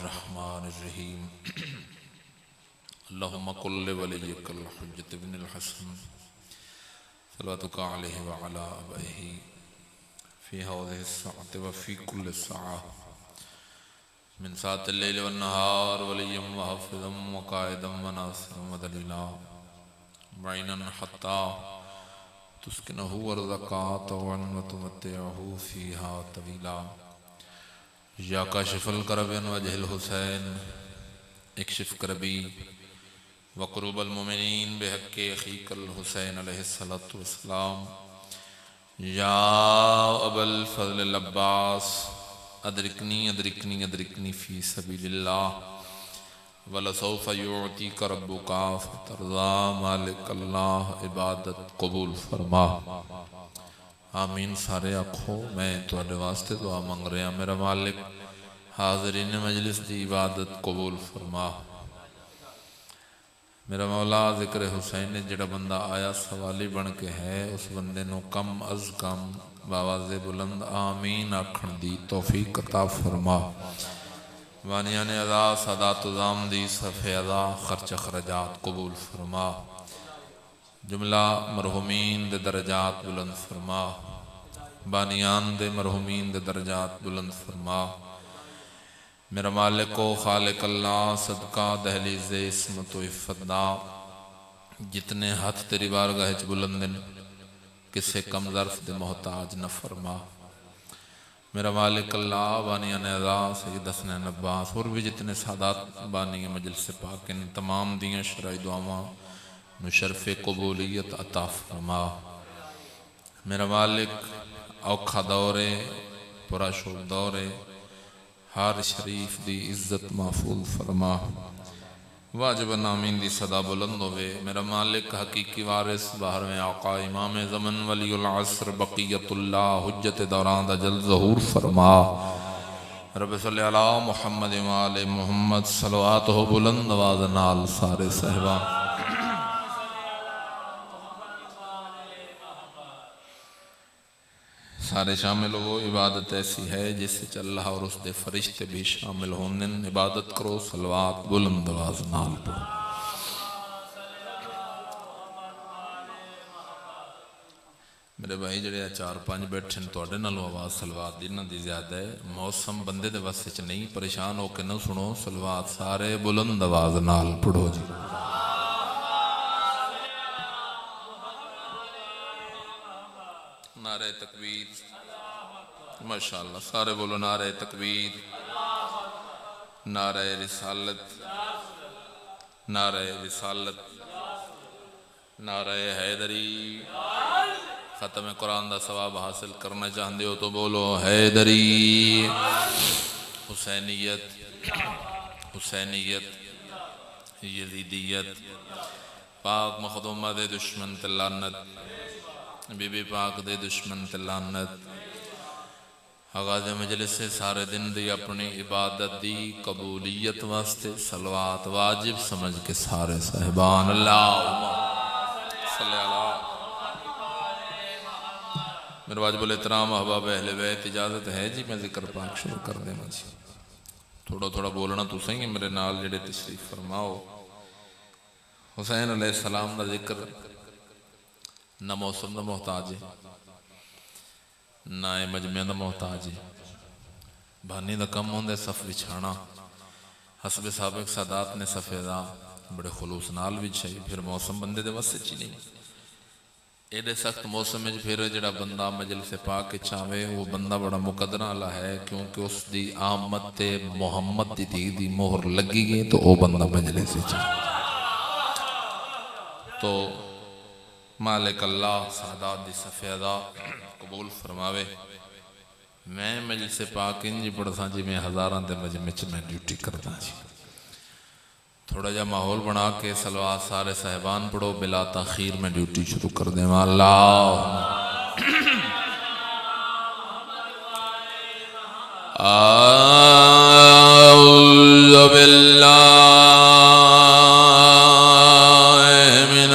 الرحمن الرحیم اللہم قل لولیک الحجۃ بن الحسن صلواتک علیہ وعلی آبائہ فی ہذہ الساعۃ وفی کل ساعۃ من ساعۃ اللیل والنہار ولیا وحافظا وقائدا وناصرا ودلیلا معینا حتی تسکنہ ارضکا طوعا وتمتعہ فیہا طویلا یا کاشف الکرب عن وجہ الحسین اکشف کربی وقروب المؤمنین بحق اخیک الحسین علیہ الصلاۃ والسلام یا ابا الفضل العباس ادرکنی ادرکنی ادرکنی فی سبیل اللہ ولسوف یعطیک ربک فترضی مالک اللہ عبادت قبول فرما آمین۔ سارے آکھو میں تواڈے واسطے دعا منگ رہا میرا مالک حاضرین مجلس دی عبادت قبول فرما۔ میرا مولا ذکر حسین نے جڑا بندہ آیا سوالی بن کے ہے اس بندے نو کم از کم باواز بلند آمین آکھن دی توفیق عطا فرما۔ وانیان ادا سادات ازام دی صفحہ ادا خرچ خرجات قبول فرما۔ جملہ مرحومین دے درجات بلند فرما۔ بانیان دے مرحومین دے درجات بلند فرما۔ میرا مالک و خالق اللہ صدقہ دہلیز عصمت و عفت دا جتنے ہاتھ تیری بارگاہ وچ بلندن کسے کم ظرف دے محتاج نہ فرما۔ میرا مالک اللہ بانیان اعضا سید حسنین عباس اور بھی جتنے سادات بانی مجلس پاک ان تمام دیاں شرعی دعاواں نو شرف قبولیت عطا فرما۔ میرا مالک اوکھا دورے پورا شور دورے ہر شریف دی عزت محفوظ فرما۔ واجب آمین دی صدا بلند ہوئے۔ میرا مالک حقیقی وارث باہر میں آقا امام زمن ولی العصر بقیت اللہ حجت دوران دا جل ظہور فرما۔ رب صلی علی محمد وآل محمد صلوات ہو بلند آواز نال سارے صحبان سارے شامل ہو۔ عبادت ایسی ہے جس سے اللہ اور اس دے فرشتے بھی شامل ہوندن۔ عبادت کرو صلوات بلند آواز نال پڑھو۔ میرے بھائی جڑے چار پانچ بیٹھن تواڈے نالوں آواز صلوات دینا دی زیادہ ہے۔ موسم بندے دے واسطے چ نہیں، پریشان ہو کے نہ سنو، صلوات سارے بلند آواز نال پڑھو جی۔ نعرہ تکبیر، ماشاءاللہ سارے بولو نعرہ تکبیر، نعرہ رسالت، نعرہ رسالت، نعرہ حیدری۔ ختم قرآن دا ثواب حاصل کرنا چاہندے ہو تو بولو حیدری۔ حسینیت، حسینیت، یزیدیت، پاک مخدومہ دے دشمن تے لعنت، بی بی پاک دے دشمن تے لعنت۔ آغاز مجلس سے سارے دن دی اپنی عبادت دی قبولیت واسطے صلوات واجب سمجھ کے سارے صاحبان اللہم صلی اللہ۔ میرے واجب الاحترام احباب اہل بیت اجازت ہے جی میں ذکر پاک شروع کر دیں جی۔ تھوڑا تھوڑا بولنا تو صحیح میرے نال جڑے تشریف فرماؤ۔ حسین علیہ السلام دا ذکر نہ موسم دا محتاج ہے نہ مجمع دا محتاج ہے۔ بانی دا کم ہوندے صف بچھانا، حسب سابق سادات نے صفے دا بڑے خلوص نال بچھائی، پھر موسم بندے دے واسطے چی نہیں۔ ایڈے سخت موسم میں پھر جڑا بندہ مجلس پاک چاہے وہ بندہ بڑا مقدرہ اللہ ہے، کیونکہ اس دی آمد تے محمد دی دی مہر لگی گئی تو وہ بندہ مجلس چاہے۔ تو مالک اللہ سعادات دی صفیدہ قبول فرماوے۔ میں مجلس پاک انجی پڑھتا جی میں ہزاران دے مجمع چ میں ڈیوٹی کرتا جی۔ تھوڑا جا ماحول بنا کے صلوات سارے صاحبان پڑھو، بلا تاخیر میں ڈیوٹی شروع کر دیں۔ اللہ اعوذ باللہ من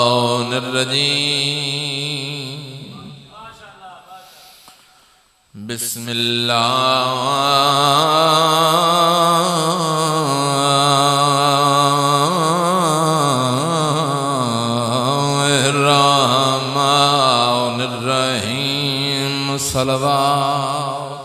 الشیطان الرجیم بسم اللہ الرحمن الرحیم صلوات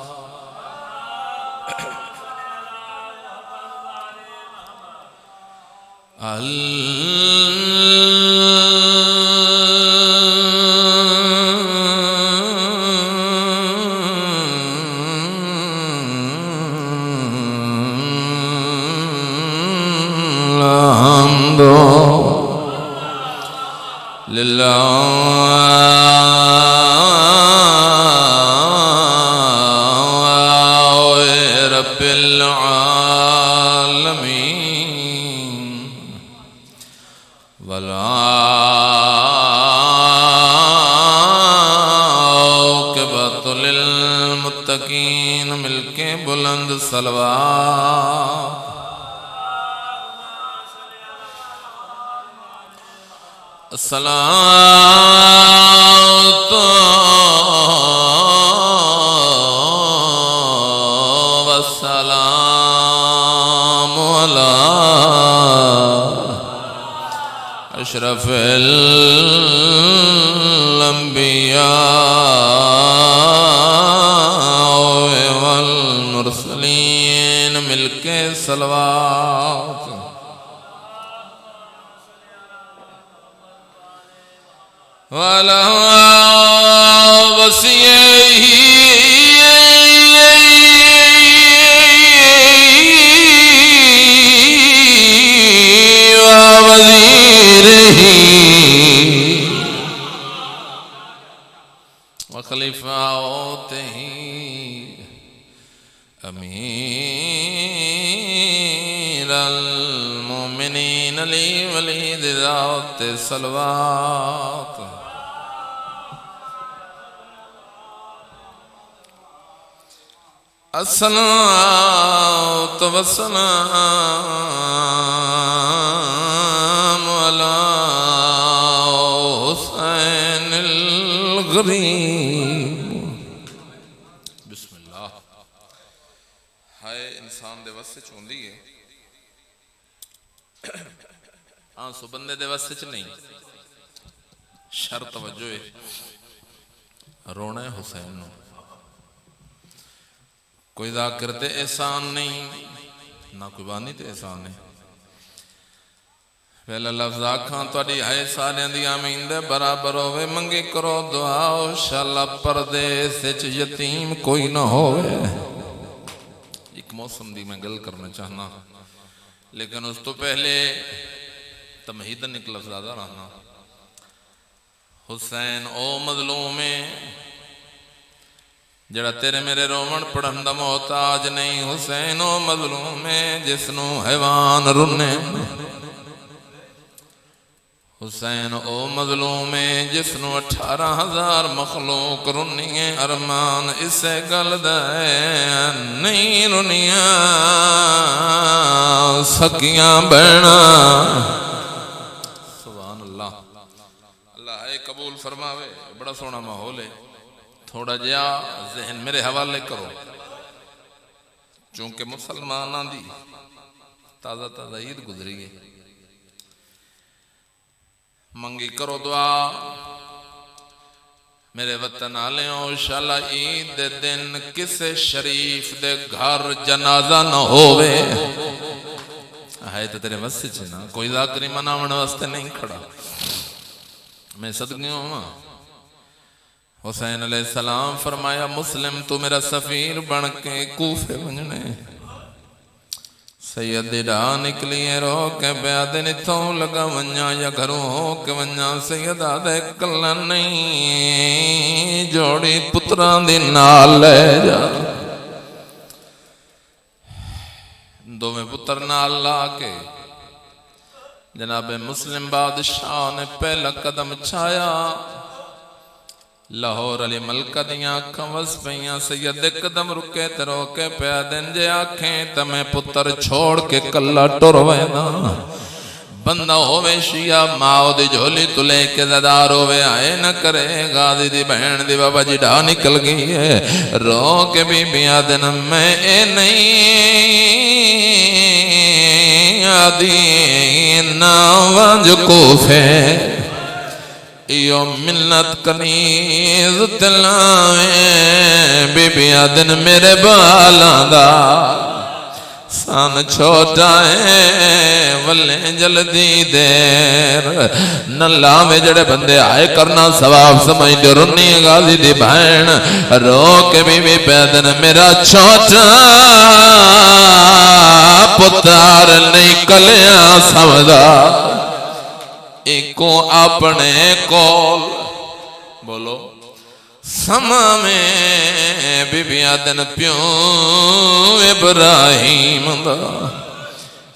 الحمد للہ رب العالمین والعاقبۃ للمتقین مل کے بلند صلوات الصلاۃ والسلام علی اشرف الانبیاء والمرسلین مل کے صلوات والا وسیعہ ووزیرہ وخلیفاتہ امیر المومنین علی ولید ذات صلوات الصلاۃ والسلام علی حسین الغریب بسم اللہ ہائے انسان دے واسطے چوندی ہے ہاں سو بندے دے واسطے چ نہیں شرط توجہ ہے رونا ہے حسین نو کوئی ذاکر تے احسان نہیں نہ کوئی بانی تے احسان نہیں پہلا لفظ آکھاں توڑی ہائے ساریاں دی آمین دے برابر ہوئے منگی کرو دعا انشاءاللہ پردے سچ یتیم کوئی نہ ہوئے ایک موسم دی میں گل کرنا چاہنا لیکن اس تو پہلے تمہیدن ایک لفظ زیادہ رہنا حسین او مظلوم جڑا تیرے میرے رومن پڑھن دا محتاج نہیں حسین او مظلوم جس نو حیوان رنے حسین او مظلوم جس نو 18,000 مخلوق رنیے ارمان اسے گل دے نہیں رنیاں سکیاں بہنا سبحان اللہ اللہ ہے قبول فرماوے بڑا سونا ماحول ہے تھوڑا جیا ذہن میرے حوالے کرو چونکہ مسلمانہ دی تازہ تازہ عید گزری ہے منگی کرو دعا میرے وطن آلے ہوں انشاءاللہ عید دے دن کسے شریف دے گھر جنازہ نہ ہوئے آئے تو تیرے وسط چھنا کوئی ذاکری مناون واسطے نہیں کھڑا میں صدقی ہوں حسین علیہ السلام فرمایا مسلم تو میرا سفیر بن کے کوفے بنجنے سیدی راہ نکلیے رو کے بیادے نتھوں لگا ونجا یا گھروں ہو کے ونجا سیدہ دے کلا نہیں جوڑی پتران دی نال لے جا دو میں پتر نال لا کے جناب مسلم بادشاہ نے پہلا قدم چھایا لاہور علی ملکہ دیاں آنکھاں وس پہیاں سید قدم رکے تے روکے پیا دن جے آنکھیں تمہیں پتر چھوڑ کے کلا ٹر وینا بندہ ہووے شیعہ ماں دی جھولی تو لے کے زدار ہووے آئے نہ کرے غازی دی بہن دی بابا جی ڈھا نکل گئی ہے رو کے بی بیاں دن میں اے نہیں آدھی ناوانج کوفے ایو منت کنیز تلاویں بی بیاں دن میرے بالاں دا سان چھوٹا ہے ولے جلدی دیر نلا میں جڑے بندے آئے کرنا ثواب سمجھ دے رنی غازی دی بہن رو کے بی پیدن میرا چھوٹا پتار نہیں کلیاں سمجھا ایکو اپنے کول بولو سما میں بی بیاں دن پیوں ابراہیم دا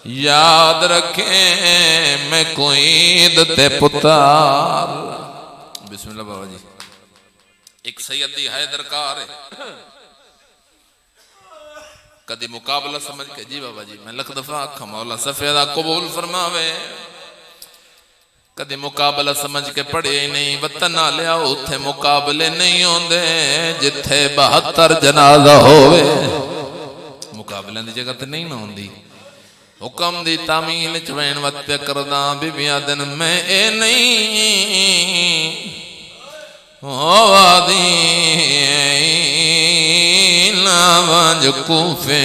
یاد رکھیں میں کوئی دتے پتار بسم اللہ بابا جی ایک سیدی حیدر کار ہے کدی مقابلہ سمجھ کے جی بابا جی میں لکھ دفعہ آکھا مولا سفیدہ قبول فرماوے کدی مقابلہ سمجھ کے پڑھے ہی نہیں وطن نہ لیا اتھے مقابلے نہیں ہوندے جتھے 72 جنازہ ہوئے مقابلہ دی جگہ تے نہیں نہ ہوندی حکم دی تعمیل چوین وقت پہ کرداں بی بیاں دن میں اے نہیں وادی لاوانج کوفے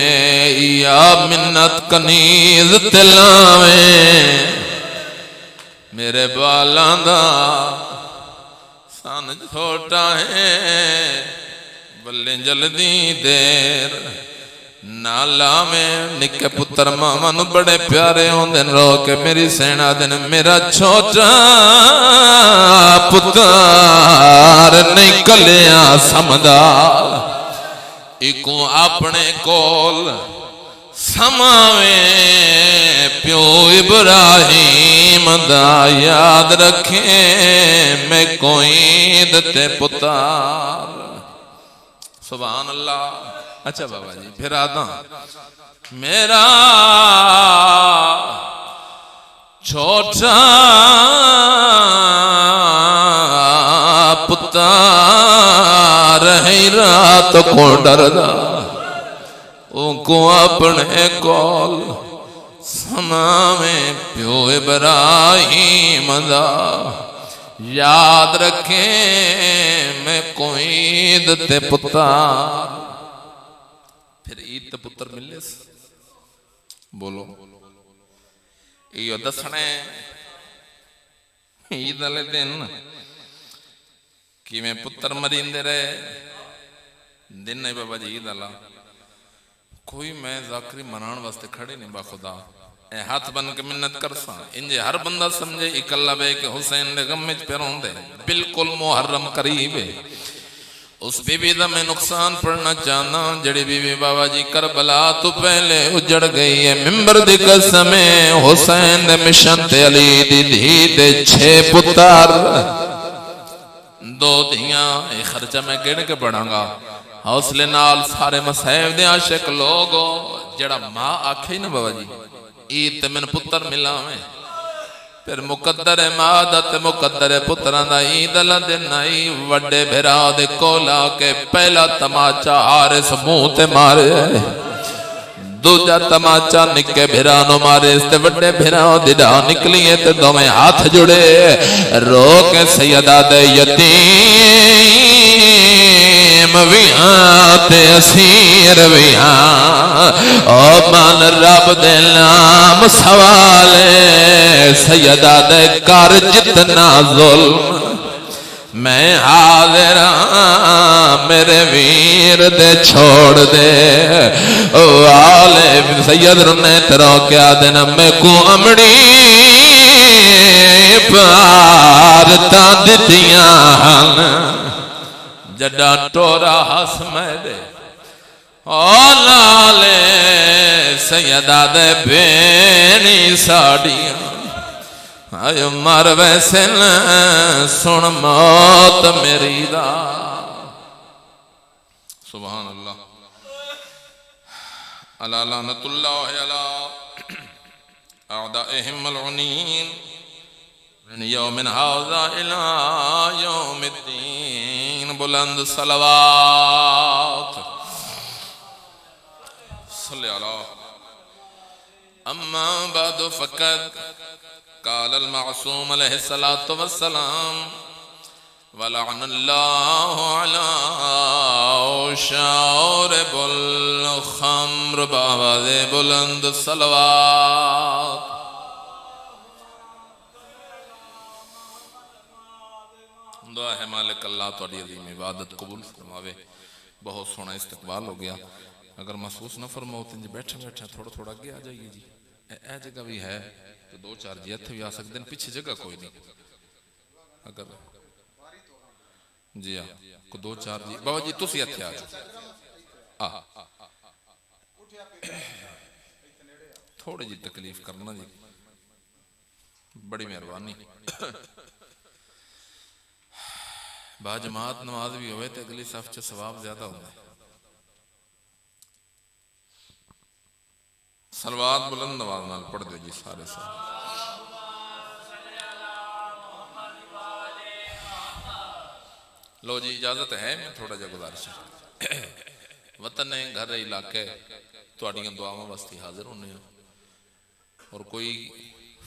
یا منت کنیز تلاویں میرے بالاں دا سان چھوٹا ہے بلے جلدی دیر نالا میں نکے پتر ماما نو بڑے پیارے ہوں دن رو کے میری سینا دن میرا چھوٹا پتر نکلیاں سمدار ایکو اپنے کول سماویں پیو ابراہیم دا یاد رکھیں میں کوئی دتے پتار سبحان اللہ اچھا بابا جی پھر آدھا میرا چھوٹا پتار ہے رات کو ڈردا ان کو اپنے کول سما میں پیو ابراہیم دا یاد رکھیں میں کوئی دتے پتار پھر عید تے پتر ملے بولو یہ دسنے عید والے دن کہ میں پتر مریندے رہے دن نہیں بابا جی عید اللہ کوئی میں ذاکری منان واسطے کھڑے نہیں با خدا اے ہاتھ بن کے منت کرساں انجے ہر بندہ سمجھے اکلہ بے کہ حسین نے غم میں پیروں دے بالکل محرم قریب ہے اس بی بی دا میں نقصان پڑھنا چاہنا جڑی بی بی بابا جی کربلا تو پہلے اجڑ گئی ہے ممبر دی قسمیں حسین دے مشن تے علی دی دھی دے 6 پتر 2 دھیاں ایک خرچہ میں گڑ کے پڑھاں گا حوصلے نال سارے مسائب دے عاشق لوگو جڑا ماں آکھے نا بابا جی عید تے من پتر ملا میں پھر مقدر مادت مقدر پتران دا عید اللہ دن آئی وڈے بھرا دے کولا کے پہلا تماچا حارس منہ تے مارے دوجا تماچا نکے بھرانو مارے اس تے وڈے بھراؤ دیڈا نکلیے تے دو میں ہاتھ جڑے رو کے سیدہ دے یتیم ویہاں تے اسیر ویہاں او مان رب دے نام سوالے سیدہ دے کر جتنا ظلم میں حاضر میرے ویر دے چھوڑ دے والے سید رنے ترو کیا دن میں کو امڑی پارتا دیتیاں ہن جڈا ٹورا ہس میں دے لالے سیدہ دے بینی ساڑیاں آئے مر ویسے سن موت میری دا سبحان اللہ اللہ لعنت اللہ علی أعدائهم ملعونين من يوم هذا إلى يوم الدين. بلند صلوات صلی علی. أما بعد فقد قال المعصوم عليه الصلاة والسلام ولعن الله على شارب الخمر. بآواز بلند صلوات. دعا ہے مالک اللہ تھوڑی عظیم عبادت قبول فرماوے. بہت سونا استقبال ہو گیا. اگر محسوس نہ فرماؤ تو جی بیٹھے بیٹھے تھوڑا تھوڑا اگے آ جائیے جی. اے جگہ بھی ہے تو دو چار جی اتھے بھی آ سکتے ہیں. پیچھے جگہ کوئی نہیں. اگر جی ہاں کو دو چار جی بابا جی تسی اتھے آ جاؤ. تھوڑی جی تکلیف کرنا جی بڑی مہربانی. با جماعت نماز بھی ہوئے تو اگلی صف چ ثواب زیادہ ہوتا ہے. صلوات بلند آواز نال پڑھ دو جی سارے سارے. لو جی اجازت ہے میں تھوڑا جا گزارش ہے. وطن ہے گھر علاقے تھوڑیاں دعاواں واسطے حاضر ہونے ہیں اور کوئی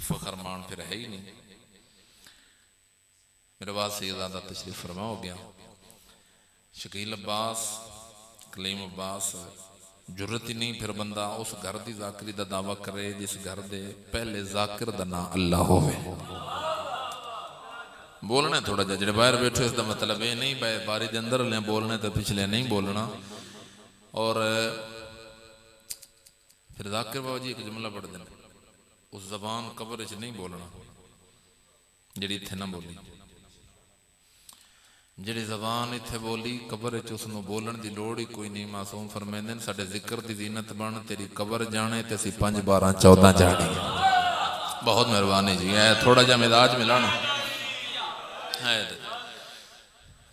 فخر مان پھر ہے ہی نہیں. میرے بعد سیدادہ تشریف فرما ہو گیا. شکیل عباس کلیم عباس جرت ہی نہیں پھر بندہ اس گھر دی ذاکری دا دعویٰ کرے جس گھر دے پہلے ذاکر دا نا اللہ ہوئے. بولنا تھوڑا جا جڑے باہر بیٹھو اس دا مطلب ہے نہیں باری دے اندر لیں بولنے تو پچھلے نہیں بولنا. اور پھر ذاکر بابا جی ایک جملہ پڑھ دینا. اس زبان قبر اچ نہیں بولنا جڑی اتھے نہ بولی. جڑی زبان اتھے بولی قبر اچ اس نو بولن دی لوڑ ہی کوئی نہیں. معصوم فرمیندے ہیں ساڈے ذکر دی زینت بن تیری قبر جانے تے اسی 5 12 14 جانے. بہت مہربانی جی. ہے تھوڑا جا مزاج ملانا ہے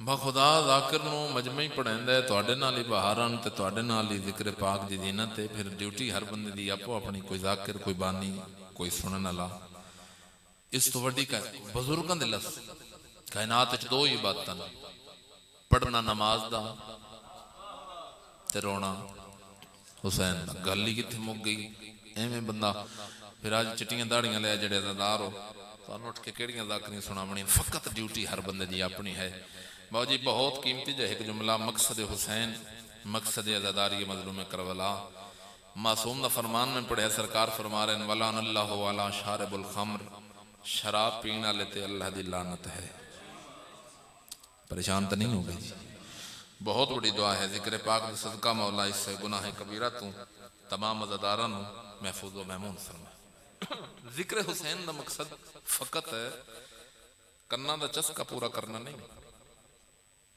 بخدا. ذاکر نو مجمعی پڑھیندا ہے تواڈے نال ہی بہارن تے تواڈے نال ہی ذکر پاک دی زینت ہے. پھر ڈیوٹی ہر بندے دی اپو اپنی. کوئی ذاکر کوئی بانی کوئی سنن والا. اس تو وڈی بزرگاں دے لفظ کائنات وچ دو ہی باتاں پڑھنا نماز دا تے رونا حسین دا. گل ہی کتھے مک گئی. ایویں بندہ پھر آج چٹیاں داڑیاں لے جڑے عزادار ہو سانوں اٹھ کے کیڑیاں ذاکریاں سناونی. فقط ڈیوٹی ہر بندے دی اپنی ہے. باو جی بہت قیمتی جو ایک جملہ مقصد حسین مقصد عزاداری مظلوم کربلا. معصوم دا فرمان میں پڑھے سرکار فرما رہے ہیں ولعن اللہ علی شارب الخمر. شراب پینا لیتے اللہ دی لعنت ہے. پریشان تو نہیں ہو گئی. بہت بڑی دعا ہے. ذکر پاک دے صدقہ مولا اس سے گناہ کبیرہ تو تمام عزاداران محفوظ و محمون فرما. ذکر حسین دا مقصد فقط ہے کرنا دا چسکا پورا کرنا نہیں.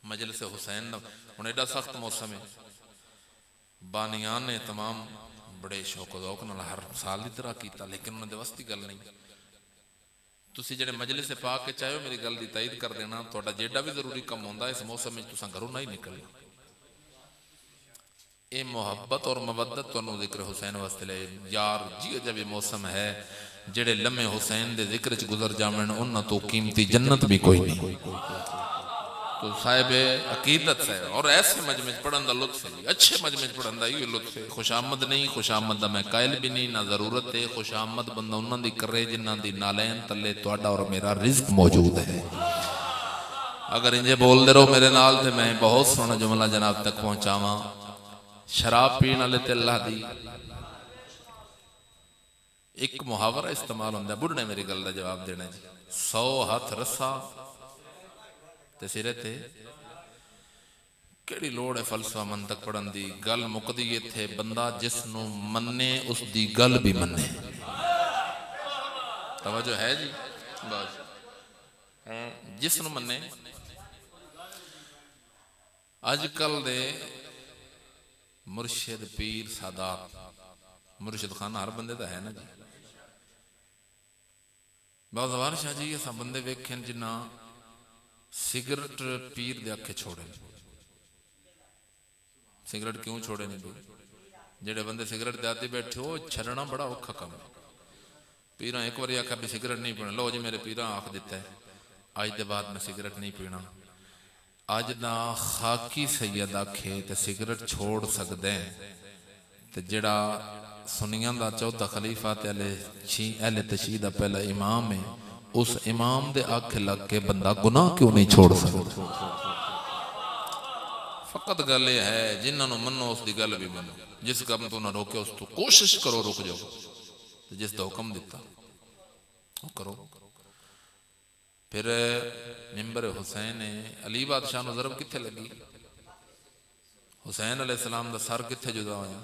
مجلس حسین دا ہن ایڈا سخت موسم ہے. بانیان نے تمام بڑے شوق و ذوق نال ہر سال دی طرح کیتا لیکن انہاں دے واسطی گل نہیں. تسی جڑے مجلس پاک کے چاہو میری گل دی تائید کر دینا. تہاڈا جیڈا بھی ضروری کم ہوندا اس موسم وچ تساں گھروں نہ ہی نکلنا. اے محبت اور مودت تانوں ذکر حسین واسطے لے یار جی جب یہ موسم ہے جڑے لمحے حسین دے ذکر چ گزر جاویں انہاں تو قیمتی جنت بھی کوئی نہیں. تو صاحب عقیدت ہے اور ایسے مجمع پڑھن دا لطف ہے. اچھے مجمع پڑھن دا یہ لطف ہے. خوش آمد نہیں. خوش آمد دا میں قائل بھی نہیں نہ ضرورت ہے. خوش آمد بندہ انہاں دی کرے جنہاں دی نالین تلے تہاڈا اور میرا رزق موجود ہے. اگر انجے بول دے رہو میرے نال تے میں بہت سونا جملہ جناب تک پہنچاواں. شراب پین والے تے اللہ دی ایک محاورہ استعمال ہوندا ہے. بڑھنے میری گل دا جواب دینا جی. 100 ہاتھ رسا تے سرے تے کیڑی لوڑ ہے فلسفہ منطق پڑھن دی. گل مکدی ایتھے بندہ جس نو مننے اس دی گل بھی مننے. توجہ ہے جی. بس جس نو مننے. اج کل دے مرشد پیر سادات مرشد خانہ ہر بندے دا ہے نا جی. بعض وار شاہ جی ایسا بندے ویکھیں جنہ سگرٹ پیر دے اکھے چھوڑے. سگرٹ کیوں چھوڑے نہیں دو. جڑے بندے سگرٹ دے آتے بیٹھے ہو چھڑنا بڑا اوکھا کم ہے. پیرا ایک بار آخیا بھی سگریٹ نہیں پینا، لو جی میرے پیرا آخ دیتا ہے اج دے بعد میں سگریٹ نہیں پینا۔ اج دا خاکی سید آکھے تے سگریٹ چھوڑ سکدے تے جڑا سنیاں دا 14 خلیفہ تے اہل تشیع دا پہلا امام ہے، اس امام دے آکھ لگ کے بندہ گناہ کیوں نہیں چھوڑ سکتا؟ فقط گل یہ ہے جنہاں نو منو اس دی گل بھی منو، جس کام تو نہ روکے اس تو کوشش کرو رک جاؤ، جس دا حکم دیتا وہ کرو۔ پھر ممبر حسین علی بادشاہ نو ضرب کتھے لگی؟ حسین علیہ السلام دا سر کتھے جدا ہویا؟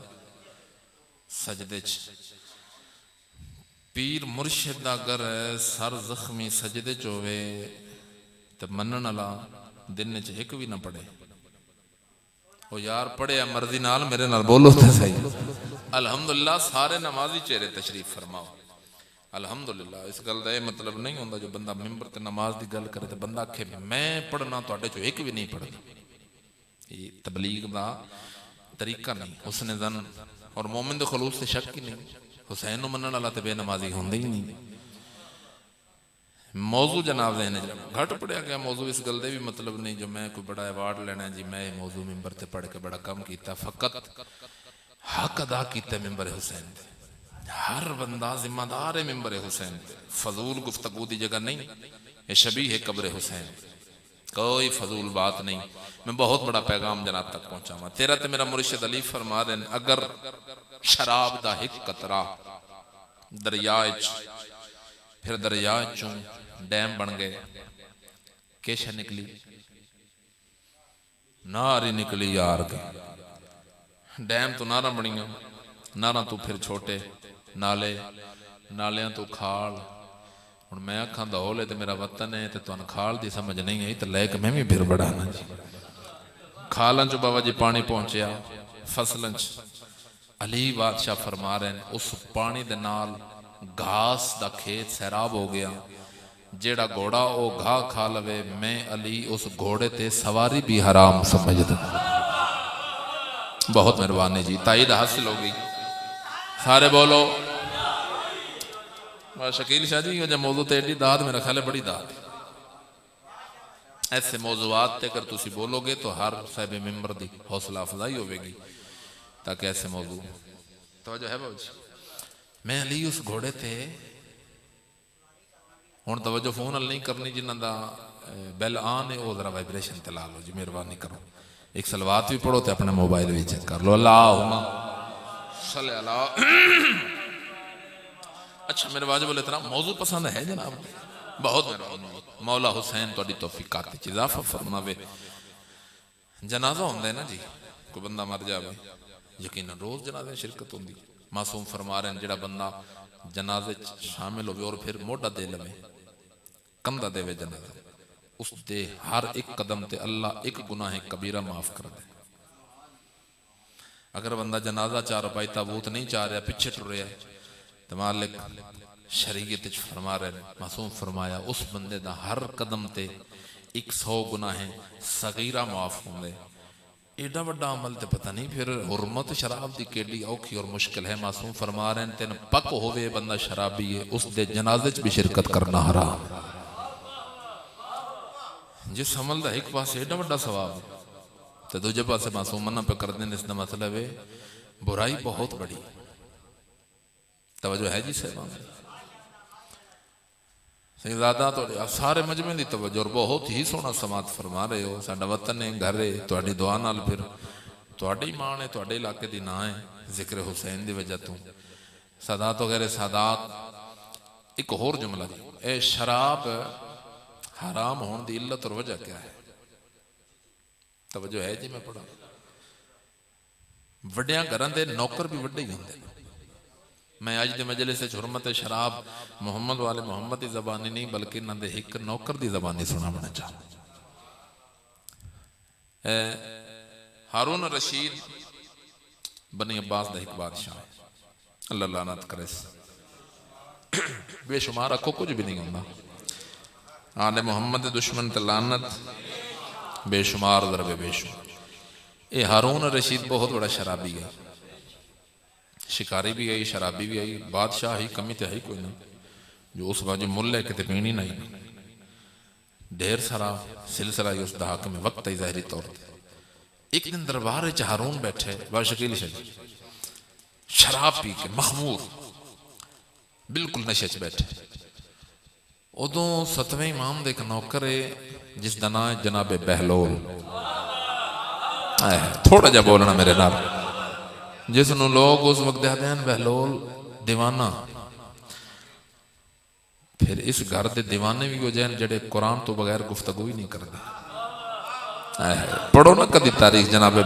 سجدے چ۔ پیر مرشد دا اگر سر زخمی سجدے چ ہوئے تے منن والا دن چ ایک بھی نہ پڑے، او یار پڑھیا مرضی نال میرے نال بولو تے صحیح۔ الحمدللہ سارے نمازی چہرے تشریف فرماؤ الحمدللہ۔ اس گل دا یہ مطلب نہیں ہوندا جو بندہ ممبر تے نماز دی گل کرے تے بندہ آکھے میں پڑھنا تواڈے چوں ایک بھی نہیں پڑھدا، یہ تبلیغ دا طریقہ نہیں۔ حسن ظن اور مومن دے خلوص سے شک ہی نہیں، حسین نو منن والا تے بے نمازی ہوندا ہی نہیں۔ موضوع جناب ذہن گھٹ پڑھیا گیا موضوع، اس گل دے بھی مطلب نہیں جو میں کوئی بڑا ایوارڈ لینا ہے جی میں موضوع ممبر تے پڑھ کے بڑا کم کیتا، فقط حق ادا کیتا ممبر حسین تے۔ ہر بندہ ذمہ دار ہے ممبر حسین تے، فضول گفتگو دی جگہ نہیں، یہ شبیہ ہے قبر حسین، کوئی فضول بات نہیں۔ میں بہت بڑا پیغام جناب تک پہنچا ہوں، تیرا تے میرا مرشد علی فرما رہے ہیں اگر شراب دا ایک قطرہ دریائے پھر دریائے چوں ڈیم بن گئے، کیشہ نکلی؟ ناری نکلی یار کے، ڈیم تو نارا بنیاں، نارا تو پھر چھوٹے نالے، نالیاں تو کھال۔ اور میں آکھاں دہولے تے میرا وطن ہے تے تو ان کھال دی سمجھ نہیں آئی تے لے کے میں بھی پھر بڑھانا جی۔ کھالن چو بابا جی پانی پہنچیا فصلن چ، علی بادشاہ فرما رہے ہیں اس پانی دے نال گھاس دا کھیت سیراب ہو گیا، جیڑا گھوڑا او گھا کھا لوے میں علی اس گھوڑے تے سواری بھی حرام سمجھتا۔ بہت مہربانی جی، تائید حاصل ہو گئی، سارے بولو شکیل شاہ جی۔ یہ جو موضوع تے ایڈی داد میرا خیال ہے بڑی داد، ایسے موضوعات تے اگر تسی بولو گے تو ہر صاحب ممبر دی حوصلہ افزائی ہوئے گی، تاکہ ایسے موضوع توجہ ہے بابا جی۔ میں علی اس گھوڑے تے ہون توجہ فون نہیں کرنی جنہاں دا بیل آن ہے وہ ذرا وائبریشن تے لا لو جی، مہربانی کرو۔ ایک صلوات بھی پڑھو تے اپنے موبائل بھی چیک کر لو، اللہم صلی اللہ۔ اچھا میرے واجب الاحترام موضوع پسند ہے جناب، بہت مہربانی، مولا حسین تواڈی توفیقات وچ اضافہ فرماوے۔ جنازہ ہوندا ہے نا جی، کوئی بندہ مر جاوے یقیناً روز جنازے شرکت ہوندی، معصوم فرما رہے ہیں جڑا بندہ جنازے شامل ہوئے اور پھر موڈا دے لوے کندہ دے وے جنازہ، اس دے ہر ایک قدم تے اللہ ایک گناہ کبیرہ معاف کر دے۔ اگر بندہ جنازہ چاہ رہا پائی تابوت نہیں چاہ رہا پیچھے ٹر رہا ہے تو مالک شریعت فرما رہے ہیں، معصوم فرمایا اس بندے دا ہر قدم تے 100 گناہ صغیرہ معاف ہوں گے۔ ایڈا بڑا عمل تے پتہ نہیں پھر حرمت شراب دی کیڈی اوکھی اور مشکل ہے۔ معصوم فرما رہے ہیں تین پک ہوئے بندہ شرابی ہے اس دے جنازے چ بھی شرکت کرنا حرام۔ جس عمل دا ایک پاس ایڈا بڑا ثواب ہے تو دوجہ پاسے معصوم منع پہ کر دیں، اس دا مطلب ہے برائی بہت بڑی۔ توجہ ہے جی صاحبان سیدادہ تو سارے مجمع دی توجہ اور بہت ہی سونا سماعت فرما رہے ہو۔ ساڈا وطن ہے، گھر ہے، تہاڈی دعا نال پھر تہاڈی ماں ہے، تہاڈے علاقے دی نا ہے ذکر حسین دی وجہ تو سادات وغیرہ سادات۔ ایک اور جملہ جی، اے شراب حرام ہون دی علت اور وجہ کیا ہے؟ توجہ ہے جی میں پڑھا وڈیاں گھراں دے نوکر بھی وڈے ہی ہوندے۔ میں آج دے مجلس سے حرمت شراب محمد والے محمد دی زبانی نہیں بلکہ نہ دے ایک نوکر دی زبانی سنا بنا چاہوں۔ ہارون رشید بنی عباس دا ایک بادشاہ ہے، اللہ لعنت کرے، بے شمار رکھو کچھ بھی نہیں ہوندہ، آل محمد دشمن تے لعنت بے شمار ضرب بے شمار۔ اے ہارون رشید بہت بڑا شرابی ہے، شکاری بھی آئی، شرابی بھی آئی، بادشاہ ہی کمی تے ہی کوئی نہیں۔ جو اس وقت جو ملے کتے پینی نہیں ڈھیر سارا سلسلہ ہی اس دا حاکم وقت ہی ظاہری طور تے ایک دن دربار ہارون بیٹھے باشکیل شراب پی کے مخمور بالکل نشے چ بیٹھے ادوں ستویں امام دے ایک نوکر ہے جس دا نام ہے جناب بہلول تھوڑا جا بولنا میرے نال جس نو لوگ اس وقت کہتے ہیں بہلول دیوانہ پھر اس گھر دے دیوانے بھی ہو جائیں جڑے قرآن تو بغیر گفتگو ہی نہیں کرتے پڑھو نا کدی تاریخ جناب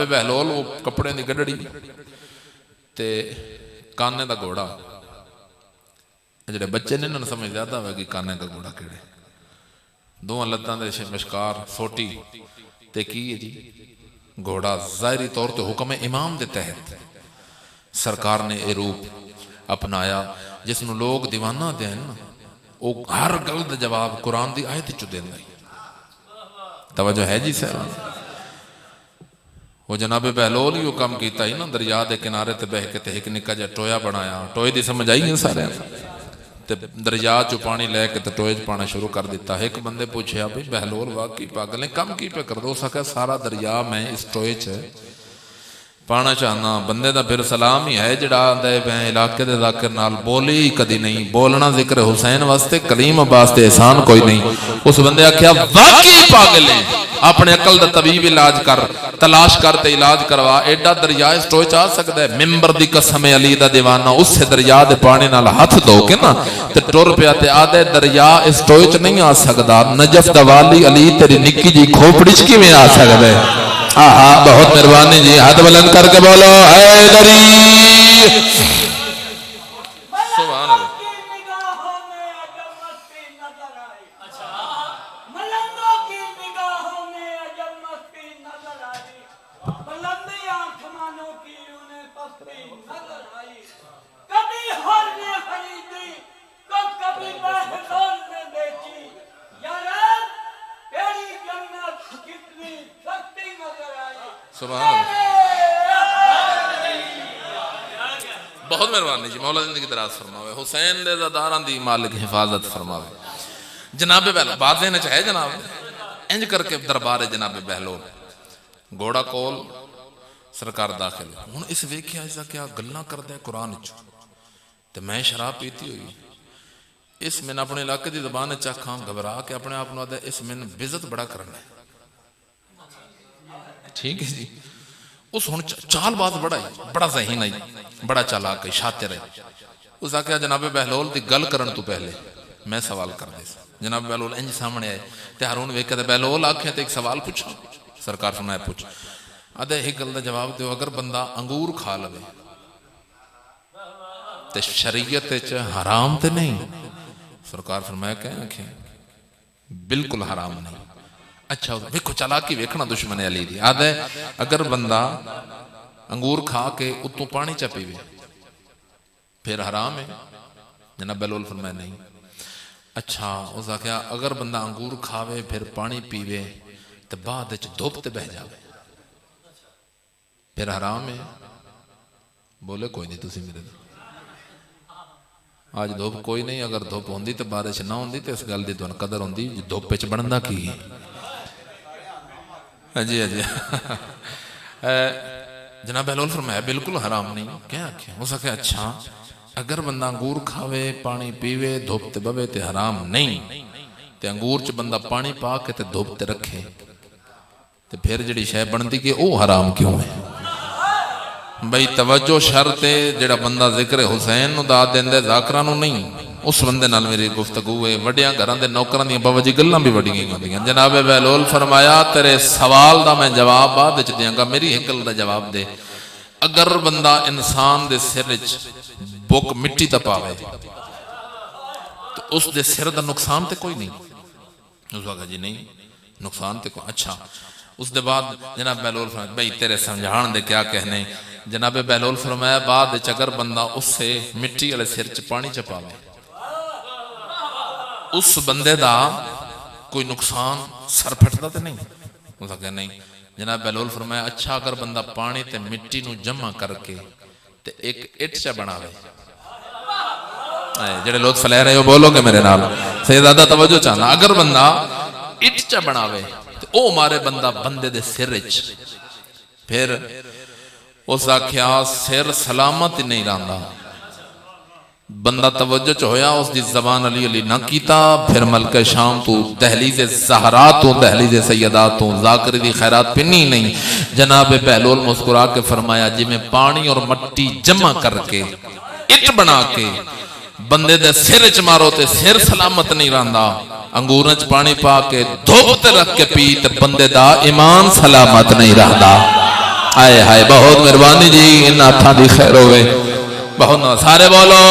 بہلول وہ کپڑے دی گڈڑی تے کانے دا گھوڑا جڑے بچے نے انہوں نے سمجھ زیادہ ہوئے کہ کانے کا گھوڑا کیڑے دو لتاں دے مشکار سوٹی تے کی ہے جی گھوڑا ظاہری طور تے حکم امام دے تحت سرکار نے اے روپ اپنایا جس نو لوگ دیوانہ دیں وہ ہر گل دا جواب قرآن دی آیت چو دیں توجہ ہے جی سر وہ جناب بہلول ہی وہ کام کیتا ہی نا دریا دے کنارے تے بہ کے تے ایک نکا جا ٹویا بنایا ٹوئے دی سمجھ آئی ہیں سارے تے دریا چو پانی لے کے تے ٹوئے پانا شروع کر دیتا ایک بندے پوچھے بھئی بہلول واقعی پاگلیں کم کی پہ کر دو سکا سارا دریا میں اس ٹوئے چھے پانا چاہنا بندے دا پھر سلام ہی ہے جڑا دے بہیں علاقے دے ذاکر نال بولی ہی کدی نہیں بولنا ذکر حسین واسطے کلیم عباس تے احسان کوئی نہیں اس بندے آکھیا واقعی پاگلیں اپنے عقل دا طبیب علاج کر تلاش کرتے علاج کروا ایڈا دریا اس ٹوئے چاہ سکتا ہے ممبر دی قسم علی دا دیوانہ اس سے دریا دے پانی نال ہاتھ دو کے نا تے ٹور پیا تے آدھے دریا اس ٹوئے چ نہیں آ سکتا نجف دا والی علی تیری نکی جی کھوپڑی چ کیویں آ سکتا ہے بہت مہربانی جی ہاتھ بلند کر کے بولو حیدری سبحان اللہ بہت مہربانی جی مولا زندگی دراز فرماوے حسین دے زاداران دی مالک حفاظت فرماوے جناب بہلول بات دینا چاہے جناب انج کر کے دربار جناب بہلول گھوڑا کول سرکار داخل ہوں اس ویکھیا ایسا کیا گلاں کردے قرآن چ تے میں شراب پیتی ہوئی اس میں اپنے علاقے دی زبان چکھاں گھبرا کے اپنے آپ نو دے اس میں بزت بڑا کرنا ہے ٹھیک ہے جی اس ہن چال بات بڑا ذہین ہے بڑا چالاک ہے شاطر ہے اس آکھیا جناب بہلول دی گل کرن تو پہلے میں سوال کر دے جناب بہلول انج سامنے آئے تے ہارون ویکھے تے بہلول آکھیا تے ایک سوال پوچھا سرکار فرمایا پوچھ آدھے ایک گل دا جواب دیو اگر بندہ انگور کھا لوے تے شریعت وچ حرام تے نہیں سرکار فرمایا کہ آنکھیں بالکل حرام نہیں اچھا ویکھو چالاکی ویکھنا دشمن علی دی آدھے اگر بندہ انگور کھا کے اتوں پانی چا پیوے پھر حرام ہے جناب بہلول فرمایا نہیں اچھا اس نے کہا اگر بندہ انگور کھاوے پھر پانی پیوے تو بعد وچ دھوپ تے بہ جاوے پھر حرام ہے بولے کوئی نہیں تسی میرے دے آج دھوپ کوئی نہیں اگر دھوپ ہوندی تو بارش نہ ہوندی تو اس گل دی تانوں قدر ہوندی دھوپ وچ بندا کی جی جی جناب بہلول فرمایا بالکل حرام نہیں کیا آکھیا اس نے کہا اچھا اگر بندہ انگور کھاوے پانی پیوے دھوپ تے بوے تے حرام نہیں تے انگور چ بندہ پانی پا کے تے دھوپ تے رکھے تے پھر جڑی شے بندی کہ او حرام کیوں ہے بھئی توجہ شرط ہے جڑا بندہ ذکر حسین نو داد دیندے ذاکراں نو نہیں اس بندے نال میری گفتگو ہے وڈیاں گھراں دے نوکراں دیاں باوجی گلاں بھی وڈیاں ہوندیاں جناب بہلول فرمایا تیرے سوال دا میں جواب بعد وچ دیاں گا میری ایک گل دا جواب دے اگر بندہ انسان دے سر وچ بک مٹی تے پاوے تو اس دے سر دا نقصان تے کوئی نہیں اس وقت جی نہیں نقصان تے کوئی اچھا اس دے بعد جناب بہلول فرمایا بھئی تیرے سمجھان دے کیا کہنے جناب بہلول فرمایا بعد اگر بندہ اس سے مٹی والے سر چ پانی چپاوے اس بندے دا کوئی نقصان سر پھٹدا تے نہیں اس کہ نہیں جناب بہلول فرمایا اچھا اگر بندہ پانی تے مٹی نو جمع کر کے تے ایک اٹ چا بناوے جڑے لطف لے رہے ہو بولو گے میرے نال سیدادہ توجہ چاہنا اگر بندہ اٹ چا بناوے تو او مارے بندہ بندے دے سر وچ پھر اس آکھیا سر سلامت ہی نہیں رہندا بندہ توجہ چ ہویا اس دی زبان علی علی نہ کیتا پھر ملکہ شام تو دہلیز زہرا تو دہلیز سیدات تو ذاکر دی خیرات پنی نہیں جناب بہلول مسکرا کے فرمایا جی میں پانی اور مٹی جمع کر کے اٹ بنا کے بندے دے سر چ مارو تے سر سلامت نہیں رہندا انگوراں چ پانی پا کے دھوپ تے رکھ کے پی تے بندے دا ایمان سلامت نہیں رہندا آئے ہائے بہت مہربانی جی ان ہاتھاں دی خیر ہوئے بہت سارے بولو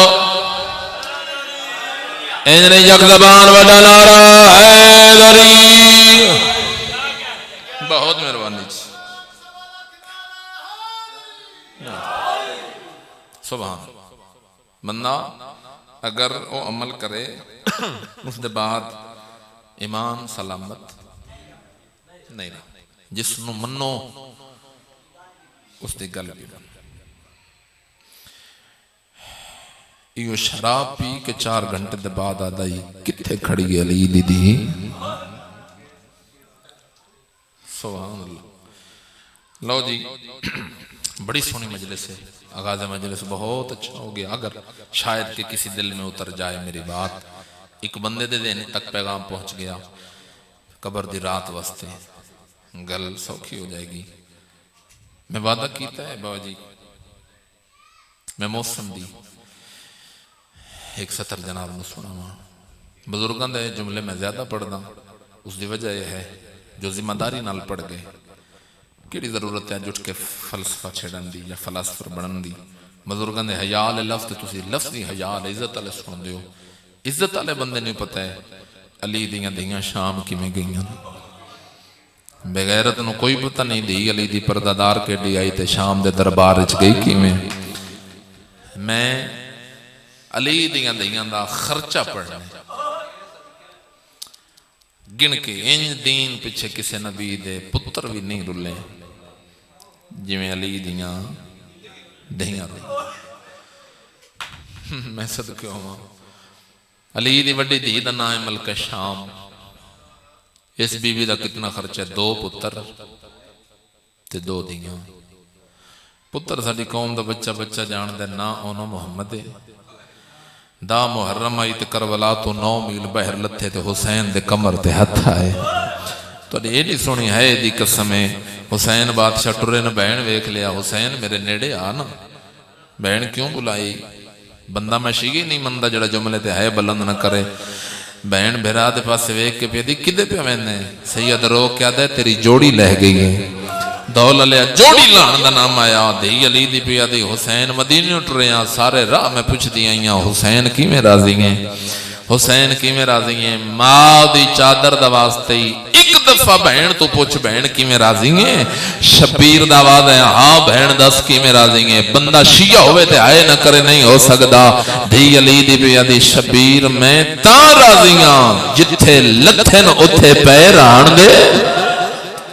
انجنی یک زبان وڈا نعرہ حیدری بہت مہربانی جی سبحان بندہ اگر وہ عمل کرے اس دے بعد ایمان سلامت نہیں رہا جس نو منو اس دی گل بھی من یہ شراب پی کے 4 گھنٹے دے بعد آدائی کتھے کھڑی گئی علی دی دی سبحان اللہ لو جی بڑی سونی مجلس ہے آغاز مجلس بہت اچھا ہو گیا اگر شاید کہ کسی دل میں اتر جائے میری بات ایک بندے دے دین تک پیغام پہنچ گیا قبر دی رات واسطے گل سوکھی ہو جائے گی میں وعدہ کیتا ہے بابا جی میں موسم دی ایک سطر جناب نے سنا ہوا بزرگان دے جملے میں زیادہ پڑھنا اس دی وجہ یہ ہے جو ذمہ داری نال پڑھ گئے کیڑی ضرورت ہے جٹ کے فلسفہ چھڑن دی یا فلسفر بڑھن دی بزرگان دے حیال لفظ تسی لفظی حیال عزت والے سن دیو عزت والے بندے نہیں پتہ ہے علی دیاں دیاں شام کی میں گئیاں بغیرت نو کوئی پتہ نہیں دی علی دی پردادار کے ڈی آئی تے شام دے دربار وچ گئی کی میں علی دیاں دیاں دا خرچہ پڑھنا گن کے انج دین پچھے کسے نبی دے پتر بھی نہیں رلے جی میں علی دیاں دیاں رلے میں صدقے ہوں علی دی وڈی دی دا نام ملکہ شام اس بی بی دا کتنا خرچہ 2 پتر تے 2 دیاں پتر ساڑی قوم دا بچہ بچہ جان دے نا اونا محمد دا محرم آئی تے کربلا تو 9 میل بحر لتھے تے حسین دے کمر تے ہتھ آئے تو یہ نہیں سنی ہے دی قسمیں حسین بادشاہ ٹرے نے بہن ویکھ لیا حسین میرے نیڑے آنا بہن کیوں بلائی بندہ میں شیگی نہیں مندہ جڑا جملے تے ہے بلند نہ کرے بہن بھیرا دے پاس سے ویک کے پیدی کدے پہ میں نے سید رو کیا دے تیری جوڑی لہ گئی ہے دول علیہ جوڑی لان دا نام آیا دی علی دی پیا دی حسین مدینہ اٹھ رہے ہیں سارے راہ میں پوچھ دیا حسین کی میں راضی ہیں حسین کی میں راضی ہیں ماں دی چادر دا واسطے ایک دفعہ بہن تو پوچھ بہن کی میں راضی ہیں شبیر دا آواز ہے ہاں بہن دس کی میں راضی ہیں بندہ شیعہ ہوئے تے آئے نہ کرے نہیں ہو سکتا دی علی دی پیا دی شبیر میں تاں راضیاں جتھے لتھن اتھے پیر آن دے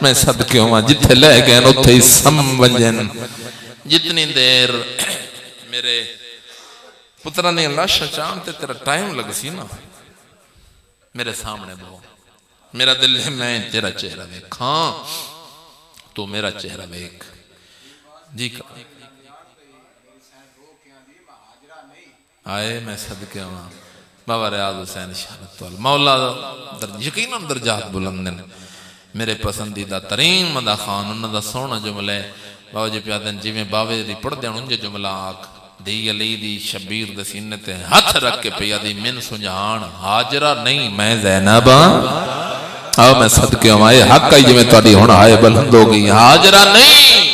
میں صدقے ہوں جتھے لے گئے اتھے ہی سم ونجن جتنی دیر میرے پترہ نے اللہ شچان تے تیرا ٹائم لگ سی نا میرے سامنے بہو میرا دل ہے میں تیرا چہرہ دیکھ ہاں تو میرا چہرہ دیکھ جی آئے میں صدقے ہوں بابا ریاض حسین شہرت والا مولا یقیناً درجات بلندن میرے پسندیدہ ترین مدہ خان انہوں دا سونا جملے بابا جی پیادن جی میں باوے دی پڑھ دیں انجھے جملہ آکھ دی علی دی شبیر دی سینتے ہاتھ رکھ کے پیادی من سنجھان حاجرہ نہیں میں زینبہ آؤ میں صدقے ہوں آئے حق آئی جی میں توڑی ہونا آئے بلند ہو گئی حاجرہ نہیں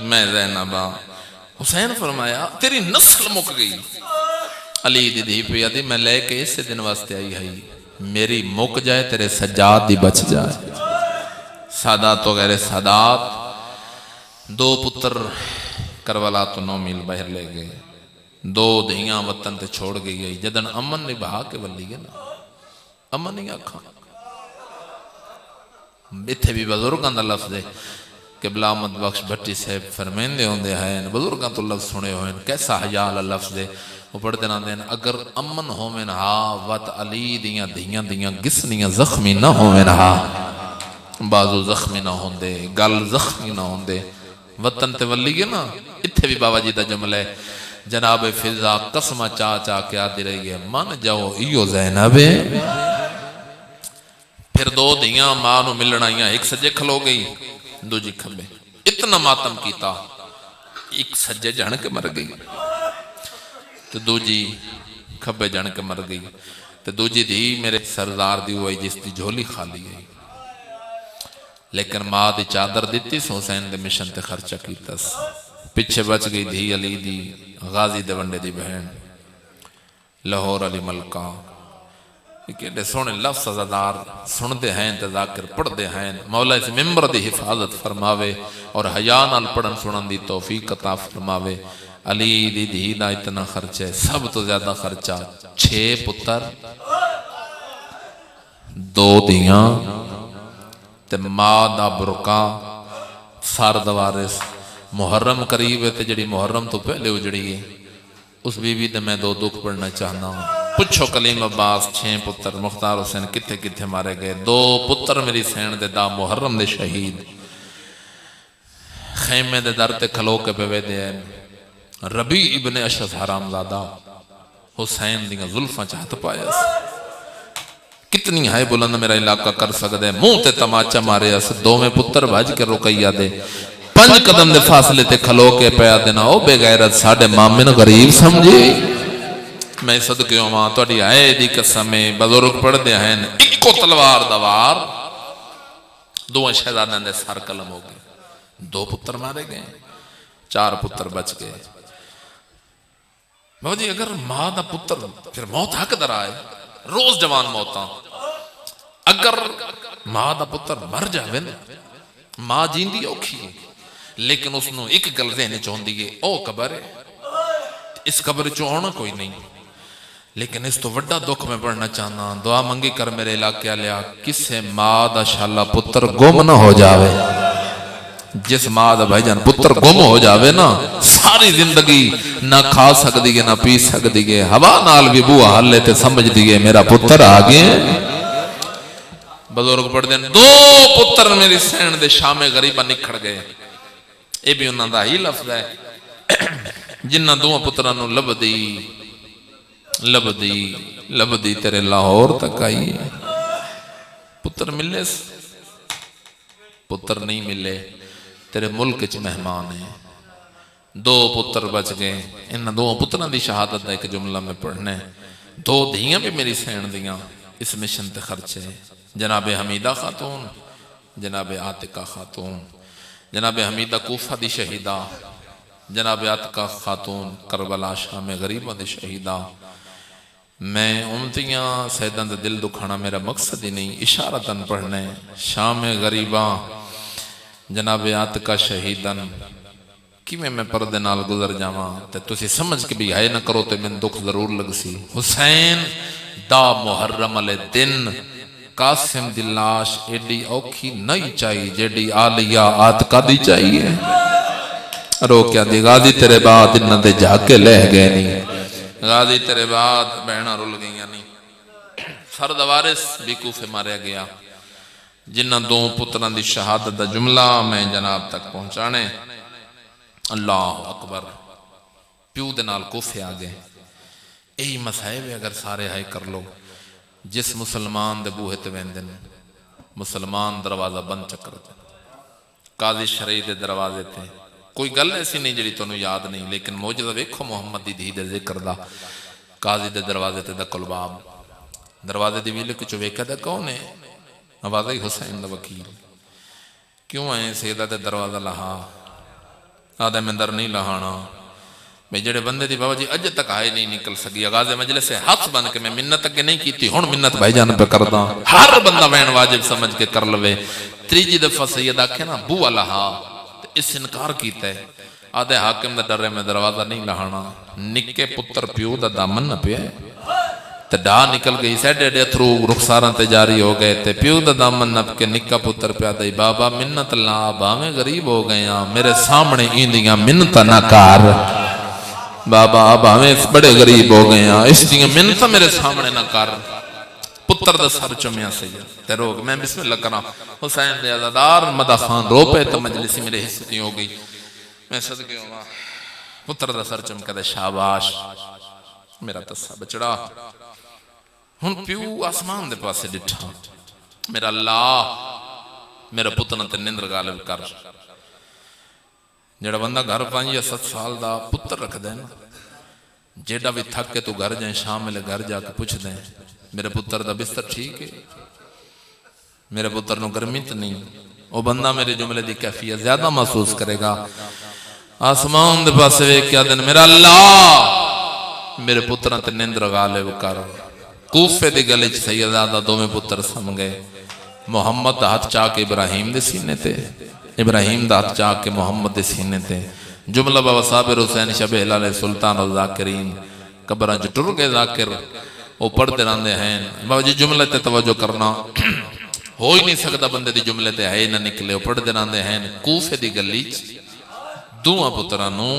میں زینبہ حسین فرمایا تیری نسل مک گئی علی دی دی پیادی میں لے کے اس سے دن واسطے آئی ہے میری مک جائے تیرے سجاد دی بچ جائے سادات وغیرہ سادات 2 پتر کربلا تو 9 میل باہر لے گئے 2 دھیاں وطن تے چھوڑ گئی گئی جدن امن نہیں بہا کے ولی گئے نا امن نہیں آکھا بیتھے بھی بزرگاں دا لفظ ہے کہ بلا احمد بخش بھٹی صاحب فرمیندے ہوندے ہیں بزرگاں تو لفظ سنے ہوئے کیسا حیال لفظ ہے وہ پڑھتے نہ دین اگر امن ہو میں نہا وط علی دیاں دیاں دیاں گسنیاں زخمی نہ ہو میں نہا بازو زخمی نہ ہوندے گل زخمی نہ ہوندے وطن تے ولی ہے نا اتھے بھی بابا جی دا جملہ ہے جناب فضا قسمہ چا چا کے آدھی رہی ہے من جاؤ ایو زینب پھر دو دیاں ماں نو ملنائیاں ایک سجے کھلو گئی دو جی کھبے اتنا ماتم کیتا ایک سجے جان کے مر گئی تو دو جی کھبے جان کے مر گئی تو دو جی دی میرے سردار دی ہوئی جس دی جھولی خالی گئی لیکن ماں دی چادر دیتی سو حسین دے مشن تے خرچہ کیتا پیچھے بچ گئی دھی علی دی غازی دے ونڈے دی بہن لاہور علی ملکہ کہ سونے لفظ ازادار سن دے ہیں تے ذاکر پڑھ دے ہیں مولا اس ممبر دی حفاظت فرماوے اور حیاء نال پڑھن سنن دی توفیق عطا فرماوے علی دی دھی دا اتنا خرچہ سب تو زیادہ خرچہ 6 پتر 2 دیاں تے ماں دا برکا سارد وارث محرم قریب ہے تے جڑی محرم تو پہلے اجڑی ہے اس بی بی تے میں 2 دکھ پڑھنا چاہنا ہوں پچھو کلیم عباس 6 پتر مختار حسین کتھے کتھے مارے گئے 2 پتر میری سین دے دا محرم دے شہید خیمے دے در تے کھلو کے پہ دے ربی ابن اشعث حرام زادہ حسین دیاں زلفاں چاہت پایا کتنی ہائے بلند میرا علاقہ کر سکتے منہ تے تماچا مارے اس 2 میں پتر بھاج کے رکیا دے 5 قدم دے فاصلے تے کھلو کے پیا دینا او بے غیرت ساڑھے مامن غریب سمجھے میں صدقیوں ماں تو اڈی آئے دی قسمیں بزرگ پڑھ دے ہیں اکو تلوار دوار 2 شہزادیں دے سر قلم ہو گئے 2 پتر مارے گئے 4 پتر بچ گئے بابا جی اگر ماں دا پتر پھر موت حق در آئے روز جوان موتاں اگر ماں دا پتر مر جاوے نا ماں جیندی اوکھی ہے لیکن اس نو ایک گل ذہن چون دیئے او قبر ہے اس قبر چونا کوئی نہیں لیکن اس تو وڈا دکھ میں پڑھنا چاہنا دعا منگی کر میرے علاقے لیا کسے ماں دا شاءاللہ پتر گم نہ ہو جاوے جس ماں دا بھائی جان پتر گم ہو جاوے نا ساری زندگی نہ کھا سکتی گے نہ پی سکتی گے ہوا نال بھی بوہ حل لیتے سمجھ دیئے میرا پتر آگے بزرگ پڑھ دیں 2 پتر میری سین دے شام غریبہ نکھڑ گئے اے بھی انہاں دا ہی لفظ ہے جنہ 2 پترانو لب دی تیرے لاہور تک آئی پتر ملے پتر نہیں ملے تیرے ملک چ مہمان ہیں 2 پتر بچ گئے ان 2 پتران دی شہادت دا ایک جملہ میں پڑھنے 2 دھیاں بھی میری سین دیاں اس مشن تے خرچے جناب حمیدہ خاتون جناب عاتقہ خاتون جناب حمیدہ کوفہ دی شہیدہ جناب عاتقہ خاتون کربلا شام غریبہ دی شہیدہ میں امتیاں سیدان دے دل دکھانا میرا مقصد ہی نہیں اشارتاً پڑھنے شام غریبہ جناب عاتقہ شہیدن کی میں پردے نال گزر جاواں تے تسی سمجھ کے بھی آئے نہ کرو تے میں دکھ ضرور لگ سی حسین دا محرم علیہ دن قاسم دی لاش ایڈی اوکھی نہیں چاہیے جیڈی آلیہ عاتقہ دی چاہیے رو کیا دی غازی تیرے بعد انہاں دے جا کے لہ گئے نہیں غازی تیرے بعد بہنہ رول گئی نہیں فرد وارث بھی کوفے ماریا گیا جنہ 2 پتران دی شہادت دا جملہ میں جناب تک پہنچانے اللہ اکبر پیو دے نال کوفے آگئے یہی مسائب ہے اگر سارے ہائے کر لو جس مسلمان دے بوہے تے ویندن مسلمان دروازہ بند چکر دے قاضی شرعی دے دروازے تے کوئی گل ایسی نہیں جڑی تو یاد نہیں لیکن موجزہ ویکھو محمد دی دھی دے ذکر دا قاضی دے دروازے تے دا قلباب دروازے دی ویلے کچھ ویکھا دا کون ہے آوازہ ہی حسین دا وکیل کیوں آئے سیدہ دے دروازہ لہا آدھے میں در نہیں لہانا میں جڑے بندے دی بابا جی اج تک آئے نہیں نکل سکی آغاز مجلس سے ہاتھ بند کے میں منت کے نہیں کیتی ہون منت بھائی جان پہ کرداں ہر بندہ وین واجب سمجھ کے کر لوے 3 دفعہ سید آکھے نا بو اللہ اس انکار کیتا ہے آدھے حاکم دا ڈرے میں دروازہ نہیں لہانا نکے پتر پیو دا دامن نہ پیا تے ڈا نکل گئی سیڈے ڈے تھرو رخساراں تے جاری ہو گئے تے پیو دا دامن نہ کے نکا پتر پیا دائی بابا منت لا باویں غریب ہو گئے میرے سامنے ایندیاں منت نہ کار بابا بھاویں بڑے غریب ہو گئے ہیں اس دیاں منتاں میرے سامنے نہ کر پتر دا سر چومیا سید تے روک میں بسم اللہ کرا حسین دے عزادار مدہ خان رو پہ تو مجلسی میرے حصتی ہو گئی میں صدقے ہوا پتر دا سر چم کہتے شاباش میرا تسا بچڑا ہن پیو آسمان دے پاسے ڈٹھا میرا اللہ میرا پتر تے نندر غالب کر جڑا بندہ گھر 5 یا 7 سال دا پتر رکھ دے نا جیڑا بھی تھک کے تو گھر جائیں شام ملے گھر جا کے پوچھ دیں میرے پتر دا بستر ٹھیک ہے میرے پتر نو گرمی تو نہیں وہ بندہ میرے جملے دی کیفیت زیادہ محسوس کرے گا آسمان دے پاسے وے کیا دن میرا اللہ میرے پتر تے نیندر غالب کر کوفے دی گلی چ سیدزادہ دوویں پتر سم گئے محمد دا ہاتھ چاہ کے ابراہیم دے سینے تے ابراہیم دا ہاتھ چاہ کے محمد دے سینے تے جملہ بابا صابر حسین شبہ ہلال سلطان الذاکرین قبران جو ٹر گئے ذاکر وہ پڑھتے رہندے ہیں بابا جی جملے تے توجہ کرنا ہو ہی نہیں سکتا بندے دی جملے تے ہے نہ نکلے وہ پڑھتے رہندے ہیں کوفے دی گلی دوواں پترانوں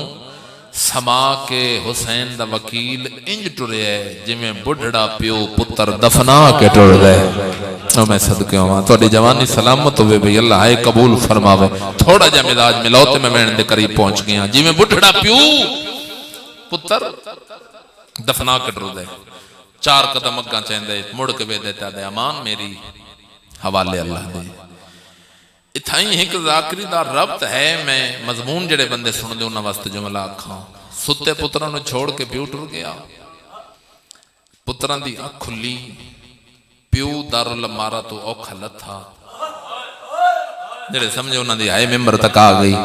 سما کے حسین دا وکیل انج ٹرے ہے جویں بڑھڑا پیو پتر دفنا کے ٹر گئے او میں صدقے ہواں تہاڈی جوانی سلامت ہوے بھئی اللہ ہے قبول فرماوے تھوڑا جا مزاج ملاؤ تے میں میرے دے قریب پہنچ گیا جویں بڑھڑا پیو پتر دفنا کے ٹر گئے 4 قدم اگاں چیندے مڑ کے وے دیتا دے امان میری حوالے اللہ دے اتھائیں ایک ذاکری دا ربط ہے میں مضمون جڑے بندے سن دے انہاں واسطے جملہ آکھاں ستے پتران چھوڑ کے پیو ٹر گیا پتران دی آنکھ کھلی پیو دارالمارا تو اوکھا لتھا جڑے سمجھے انہاں دی آئے ممبر تک آ گئی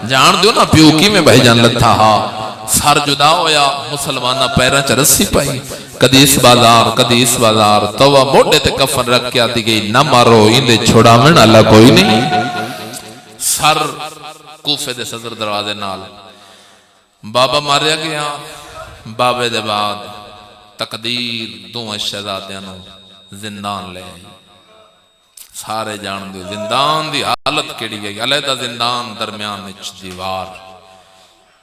جان دیو نا پیو کی میں بھائی جان لتھا ہا سار جدا ہویا مسلمانہ پیرہ چ رسی پائی کدی اس بازار توا موڑے تے کفن رکھ کے آتی گئی نہ مارو اندے چھوڑا من اللہ کوئی نہیں سر کوفے دے صدر دروازے نال بابا ماریا گیا بابے دے بعد تقدیر دوہاں شہزادیاں نو زندان لے سارے جان دیو زندان دی حالت کیڑی گئی علیحدہ زندان درمیان وچ دیوار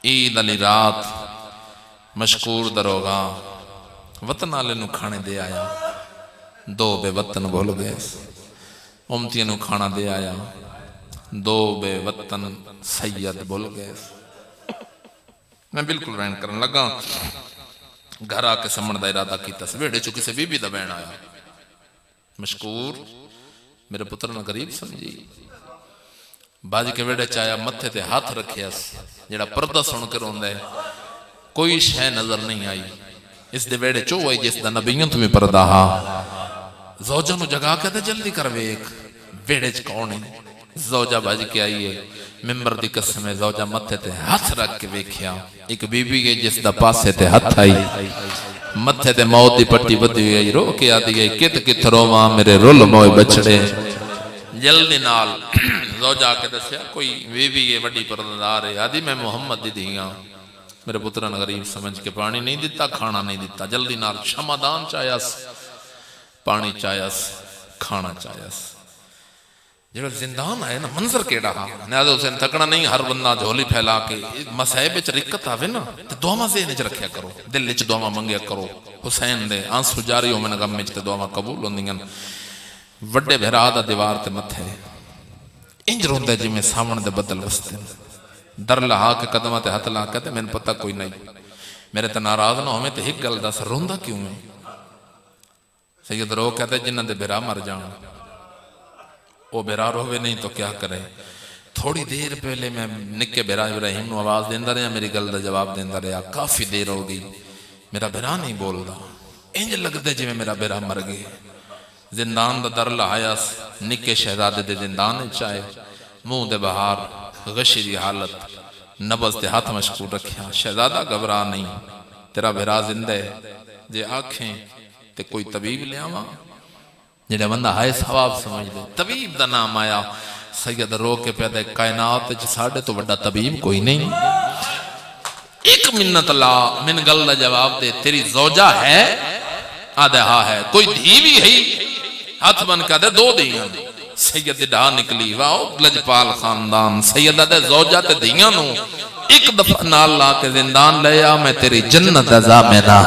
عید علی رات مشکور دروگا وطن آلے نو کھانے دے آیا 2 بے وطن بھول گئے امتیاں نو کھانا دے آیا 2 بے وطن سید بھول گئے میں بالکل رہن کرن لگا گھر آ کے سمن دا ارادہ کیتا سویڑے چکے سے بی بی دا بین آیا مشکور میرے پتر نہ غریب سمجھی باج کے ویڑے چایا متھے تے ہاتھ رکھیا جڑا پردہ سن کے روندے کوئی شے نظر نہیں آئی اس دے ویڑے چو آئی جس دا نبیوں تمہیں پردہ ہا زوجہ نو جگہ کہتے جلدی کر ایک ویڑے چ کونے زوجہ باج کے آئی ہے ممبر دی قسم ہے زوجہ متھے تے ہاتھ رکھ کے ویکھیا ایک بی بی گئی جس دا پاسے تے ہاتھ آئی متھے تے موت دی پٹی بدی ہوئی رو کے آدھی گئی کت کت روما میرے رول موئے بچڑے جلدی نال زوجہ کے دسیا کوئی بی بی ہے وڈی پردار ہے آدھی میں محمد دی دیاں میرے پتران غریب سمجھ کے پانی نہیں دیتا کھانا نہیں دیتا جلدی نال شمدان چایس پانی چایس کھانا چایس جب زندان آئے نا منظر کیڑا ہاں نیازہ حسین تکڑا نہیں ہر بندہ جھولی پھیلا کے مسائب چ رکت آوے نا تو دعا ذہن چ رکھیا کرو دل چ دعا منگیا کرو حسین دے آنسو جاری ہو میں غم تے دعا قبول ہوندیاں وڈے بھرا دا دیوار تے متھے انج روندے جی میں سامن دے بدل وستے در لہا کے قدمہ تے ہاتھ لا کہتے میں نے پتہ کوئی نہیں میرے تے ناراض نہ ہمیں تے ایک گل دس روندا کیوں ہے سید رو کہتے جنہ دے بھرا مر جان وہ بھرا روے نہیں تو کیا کرے تھوڑی دیر پہلے میں نکے بھرا ابراہیم نو آواز دیندہ رہا میری گل دا جواب دیندہ رہا کافی دیر ہو گئی میرا بھرا نہیں بول دا انج لگ دے جی میں میرا بھرا مر گئے زندان دا در لہایا نکے شہزادے دے زندان چاہے منہ دے بہار غشی دی حالت نبض دے ہاتھ مشکور رکھیا شہزادہ گھبرا نہیں تیرا بھرا زندہ جے آنکھیں تے کوئی طبیب لے آواں جنہیں بندہ ہائے ثواب سمجھ دے طبیب دا نام آیا سید رو کے پیدا کائنات ساڑھے تو بڑا طبیب کوئی نہیں ایک منت اللہ من گل دا جواب دے تیری زوجہ ہے آدھے ہاں ہے کوئی دھیوی ہے ہاتھ بن کا دے 2 دیاں سید ڈھا نکلی واؤ لجپال خاندان سید دے زوجہ تے دیاں نو ایک دفعہ نال لا کے زندان لے آ میں تیری جنت ضامنہ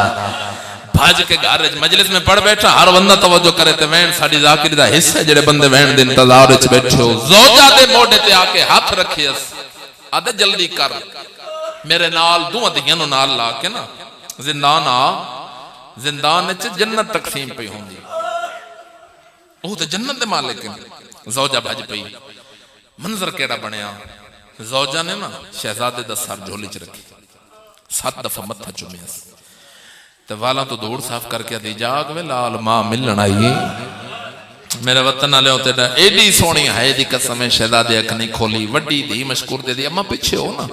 بھاج کے گھر مجلس میں پڑھ بیٹھا ہر بندہ توجہ کرے تے وین ساڈی ذاکر دا حصہ جڑے بندے وین دے انتظار وچ بیٹھے ہو زوجہ دے موڈے تے آ کے ہاتھ رکھیس آدھے جلدی کر میرے نال دوہاں دیاں نو نال لا کے نا زندان آ زندان وچ جنت تقسیم پئی ہوندی وہ تے جنت دے مالک ہیں زوجہ بھج پئی منظر کیڑا بنیا زوجہ نے نا شہزادے دا سر جھولی چ رکھی 7 دفعہ متھا چومیاس تے والا تو دوڑ صاف کر کے دی جاگ وے لال ماں ملن آئی میرے وطن والے ہوتے ڈا ایڈی سونی ہے دی قسم شہزادے اکھ نہیں کھولی وڈی دی مشکور دے دی اما پیچھے ہو نا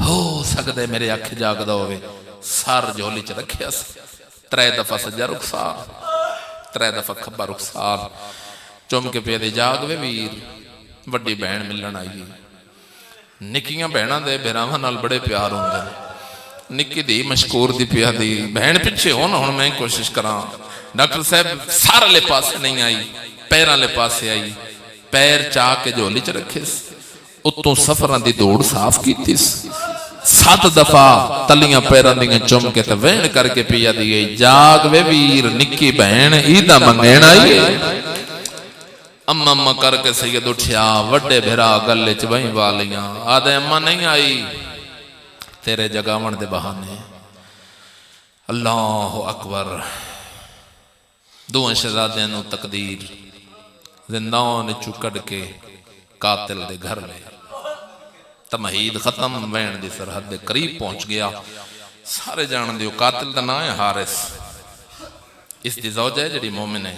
ہو سکدے میرے اکھ جاگدا ہوے سر جھولی چ رکھیا 3 دفعہ سجا رخسار 3 دفعہ کھبا رخسار چوم کے پیا دی جاگ وے ویر وڈی بہن ملن آئی نکیاں بہناں دے بھراواں نال بڑے پیار ہوندے نکی دی مشکور دی پیا دی بہن پیچھے ہو نا ہن میں کوشش کراں ڈاکٹر صاحب سارے لے پاسے نہیں آئی پیراں لے پاسے آئی پیر چا کے جھولی چ رکھیس اتوں سفراں دی دوڑ صاف کیتیس 7 دفعہ تلیاں پیراں دیاں چم کے تے وین کر کے پیا دی گئی جاگ وے ویر نکی بہن عیداں منگن آئی اما اما کر کے سید اٹھیا وڈے بھرا گلے چ وہیں والیاں آدھے اما نہیں آئی تیرے جگاون دے بہانے اللہ اکبر دوہاں شہزادیاں نو تقدیر زندان چوں کڈ کے قاتل دے گھر لے تمہید ختم وین دی سرحد دے قریب پہنچ گیا سارے جان دیو قاتل دا نام ہے حارث اس دی زوجہ ہے جڑی مومن ہے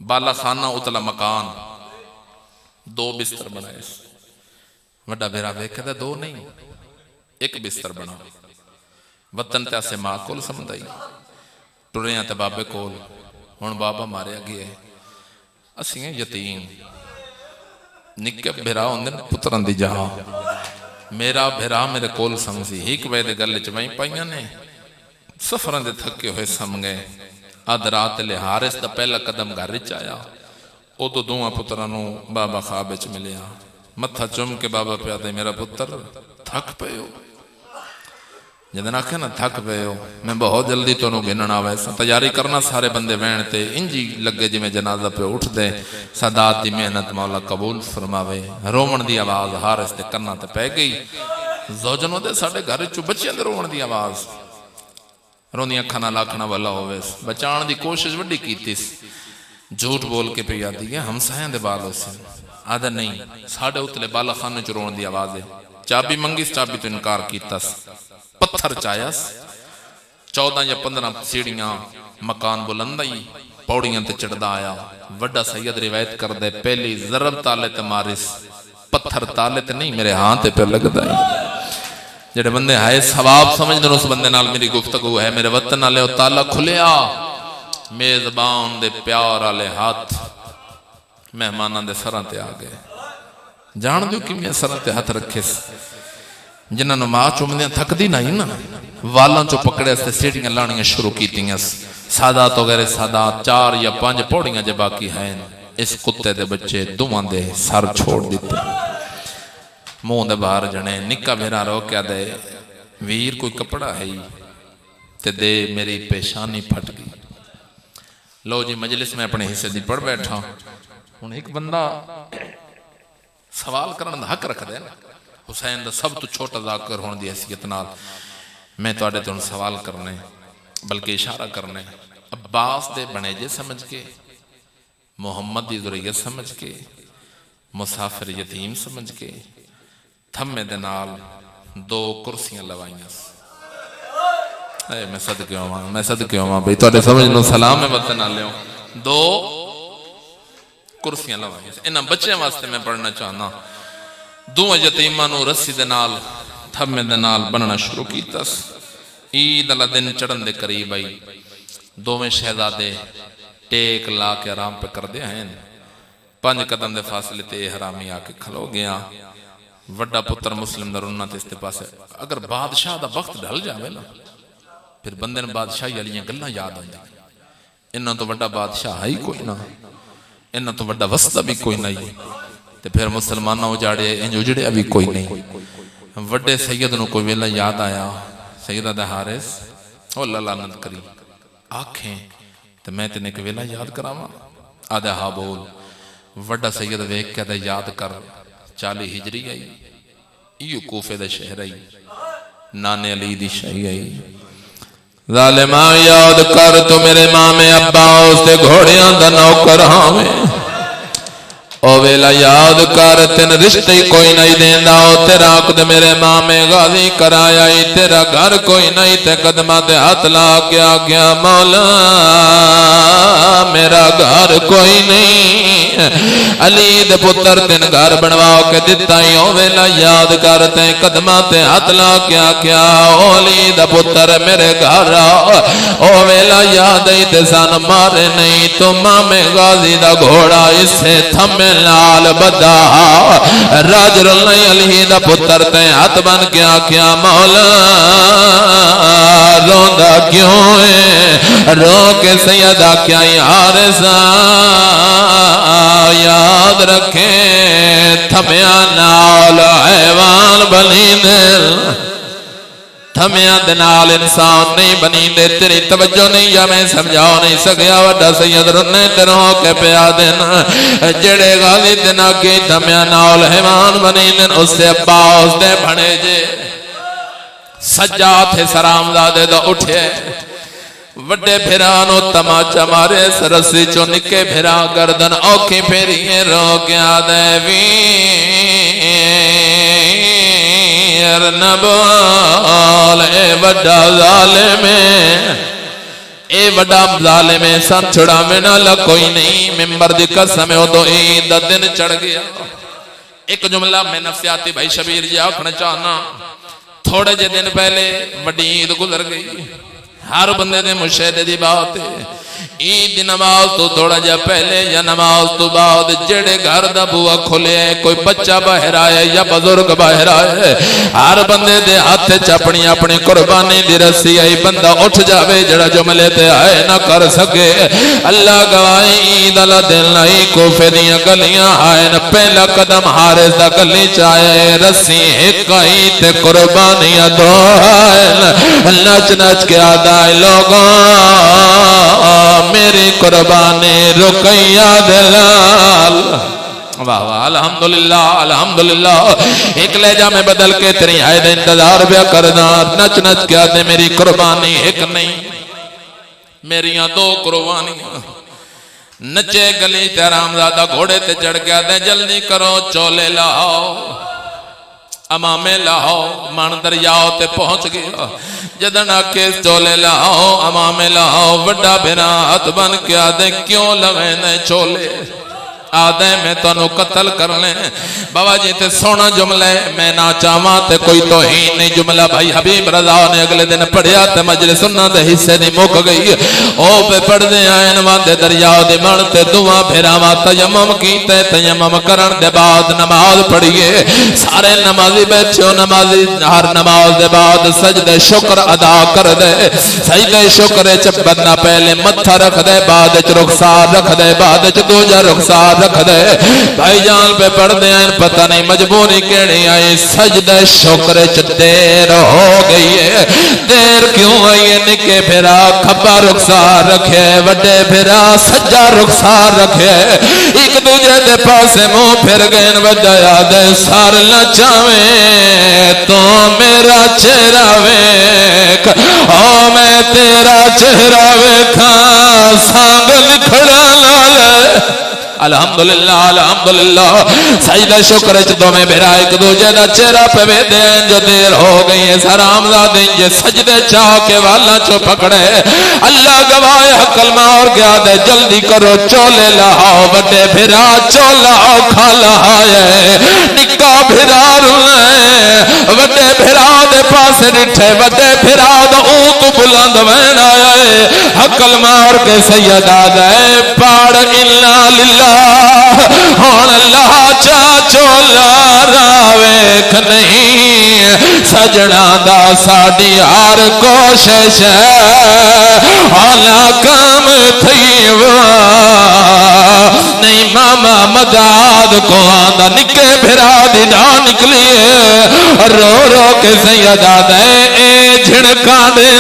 بالا خانہ اتلا مکان 2 بستر بنائے وڈا بھیرا ویکھے تے 2 نہیں 1 بستر بنا وطن تے اسے ماں کول سمندائی ٹریاں تے بابے کول ہن بابا ماریا گیا ہے اسیں یتیم نکے بھیرا ہوندے پتراں دی جہاں میرا بھیرا میرے کول سمجھی ایک وے دے گل چ وہیں پائیاں نے سفراں دے تھکے ہوئے سم گئے آدھ رات لے حارث دا پہلا قدم گھر وچ آیا او تو دوواں پتراں نو بابا خواب وچ ملیا متھا چم کے بابا پیا تے میرا پتر تھک پئے ہو جدن آکھے نا تھک پئے ہو میں بہت جلدی تو نو گننا ویسا تیاری کرنا سارے بندے وین تے انجی لگے جی میں جنازہ پہ اٹھ دے سادات دی محنت مولا قبول فرماوے رومن دی آواز حارث تے کرنا تے پہ گئی زوجنوں دے ساڑے گھر چو بچیاں دے رومن دی آواز روندیاں کھانا لاکھنا والا ہوئیس بچان دی کوشش وڈی کیتیس جھوٹ بول کے پہ یادی ہے ہم سایاں دے بالوں سے آدھا نہیں ساڑے اتلے بالا خانے چو رومن دی آواز ہے چابی منگیس چابی تو انکار کیتاس پتھر چایاس 14 یا 15 سیڑیاں مکان بلندائی پوڑیاں تے چڑھدا آیا وڈا سید روایت کر دے پہلی ضرب تالے تے مارس پتھر تالے تے نہیں میرے ہاں تے پہ لگدا ہے جڑے بندے ہائے ثواب سمجھ دن اس بندے نال میری گفتگو ہے میرے وطن نالے او تالا کھلیا میزبان دے پیار آلے ہاتھ مہماناں دے سراں تے آگئے جان دیو کہ میں سراں تے ہاتھ رکھیس جنہاں نو ماں چومدیاں تھک دی نہیں نا والاں چو پکڑے اس تے سیڑیاں لانیاں شروع کیتیاں سادات وغیرہ سادات 4 یا 5 پوڑیاں جے باقی ہیں اس کتے دے بچے دوواں دے سر چھوڑ دیتے منہ دے باہر جنے نکا بھیرا رو کیا دے ویر کوئی کپڑا ہے تے دے میری پیشانی پھٹ گئی لو جی مجلس میں اپنے حصے دی پڑھ بیٹھا ہن ایک بندہ سوال کرن دا حق رکھ دے حسین دا سب تو چھوٹا ذاکر ہون دی حیثیت نال میں تو آڑے تو سوال کرنے بلکہ اشارہ کرنے عباس دے بنے جے سمجھ کے محمد دی ذریعت سمجھ کے مسافر یتیم سمجھ کے تھمے دے نال 2 کرسیاں لوائیاں میں صدقے ہوں بھئی تو آڑے سمجھ لو سلام ہے وطن آلے ہوں 2 کرسیاں لوائیاں انہاں بچے واسطے میں پڑھنا چاہنا 2 یتیماں نو رسی دے نال تھمے دے نال بننا شروع کیتا عید اللہ دن چڑھن دے قریب آئی 2 شہزادے ٹیک لا کے آرام پہ کر دیا ہیں 5 قدم دے فاصلے تے حرامی آ کے کھلو گیا وڈا پتر مسلم دا رنہ تے اس تے پاسے اگر بادشاہ دا وقت ڈھل جاوے نا پھر بندے نے بادشاہی علیاں گلنا یاد آئی انہاں تو وڈا بادشاہ ہی کوئی نہ انہاں تو وڈا وسطہ بھی کوئی نہیں تے پھر مسلمانہ اجاڑے انج اجڑے ابھی کوئی نہیں وڈے سید نو کوئی ویلا یاد آیا سیدہ دا حارث او اللہ لعنت کری آنکھیں تو میں تینے کوئی ویلا یاد کراما آدھا ہاں بول وڈا سید ویک کہتا یاد کر 40 ہجری آئی ایو کوفے دا شہر آئی نانے علی دی شاہی آئی ظالمہ یاد کر تو میرے ماں میں ابا اس دے گھوڑیاں دا نوکر ہاں میں او ویلا یاد کر تین رشتے کوئی نہیں دیندہ او تیرا عقد میرے ماں میں غازی کرایا ہی تیرا گھر کوئی نہیں تے قدمہ تے ہاتھ لا کیا کیا مولا میرا گھر کوئی نہیں علی دے پتر تین گھر بنواؤ کے دیتا ہی او ویلا یاد کر تین قدمہ تے ہاتھ لا کیا او علی دے پتر میرے گھر او ویلا یاد ہی تے سان مارے نہیں تو ماں میں غازی دا گھوڑا اس سے تھمے لال بدا راج رلنی علی دا پتر تے ہاتھ بن کیا کیا مولا روندہ کیوں ہے رو کے سیدہ کیا حارثہ یاد رکھیں تھمیا نال حیوان بنی دل تھمیا دنال انسان نہیں بنی دے تیری توجہ نہیں یا میں سمجھاؤ نہیں سکیا وڈا سید رنے تیروں کے پیا دینا جڑے غازی دینا کی تھمیا نال حیوان بنی دن اس سے ابا اس دے بھنے جے سجاد تھے سرام دادے دا اٹھے وڈے بھرانو تماچا مارے سرسی چو نکے بھرا گردن اوکھی پھیریے رو کیا دے نبال اے وڈا ظالم اے وڈا ظالم سن چھڑا میں نہ کوئی نہیں ممبر دی قسم ہو تو عید دن چڑھ گیا ایک جملہ میں نفسیاتی بھائی شبیر جی آکھنا چاہنا تھوڑے جے دن پہلے وڈی عید گزر گئی ہر بندے دے مشاہدے دی بات ہے عید نماز تو تھوڑا جا پہلے یا نماز تو بعد جڑے گھر دا بوا کھلے کوئی بچہ باہر آئے یا بزرگ باہر آئے ہر بندے دے ہاتھ چپنی اپنی قربانی دی رسی آئی بندہ اٹھ جاوے جڑا جملے تے آئے نہ کر سکے اللہ گواہی عید اللہ دل نہیں کوفے دیاں گلیاں آئے نہ پہلا قدم حارث دا گلی چاہے رسی ایک آئی تے قربانیاں دو آئے نچ نچ کے آدھائے لوگوں میری قربانی رقیہ دلال واہ واہ الحمدللہ الحمدللہ ایک لہجہ میں بدل کے تیری عید انتظار بیا کرنا نچ نچ کیا دے میری قربانی ایک نہیں میریاں دو قربانیاں نچے گلی تے حرامزادہ گھوڑے تے چڑھ گیا دے جلدی کرو چولے لاؤ امامے لاؤ مان دریاؤ تے پہنچ گیا جدن آکے چولے لاؤ امامے لاؤ وڈا بھیرا ہاتھ بن کے آدھے کیوں لوینے چولے آدھے میں تو انہوں قتل کر لیں بابا جی تے سونا جملے میں نہ چاہواں تے کوئی توہین نہیں جملہ بھائی حبیب رضا نے اگلے دن پڑھیا تے مجلس سننا دے حصے نہیں مک گئی او پہ پڑھ دے آئین واندے دریاؤ دے مانتے دعا بھیراما تیمم کیتے تیمم کرن دے بعد نماز پڑھئے سارے نمازی بیٹھو نمازی ہر نماز دے بعد سجدے شکر ادا کر دے سجدے شکر چپ بندہ پہلے متھا رکھ دے بعد چ رخسار رکھ دے بعد چ دوجہ رخسار رکھ دے بھائی جان پہ پڑھ دے ہیں پتہ نہیں مجبوری کیڑی آئی سجدہ شکر چ دیر ہو گئی ہے دیر کیوں آئی نکے پھرا کھبا رخسار رکھے وڈے پھرا سجا رخسار رکھے ایک دوجہ دے پاسے منہ پھر گئے وجہ یاد سار لچاویں تو میرا چہرہ ویکھ او میں تیرا چہرہ ویکھا سانگ نکھڑا لالے الحمدللہ الحمدللہ سجدہ شکر دو میں بھیرا ایک دوجہ دا چہرہ پہ بے دین جو دیر ہو گئی ہے سرام دادیں یہ سجدے چاہ کے والا چو پکڑے اللہ گواہ کلمہ اور گیا دے جلدی کرو چولے لاؤ بڑے بھیرا چولا کھا لائے نکا بھیرا روئے بڑے بھیرا دے پاس نٹھے بڑے بھیرا دا اوک بلند وین آئے حقل مار کے سیدہ دے پاڑ اللہ للہ ہون اللہ چاچولا راویک نہیں سجنا دا ساڑی ہر کوشش اولا کام تھیوا نہیں ماما مداد کو آدھا نکے بھرا دی نہ نکلیے رو رو کے سیدہ دے اے جھڑکاں دے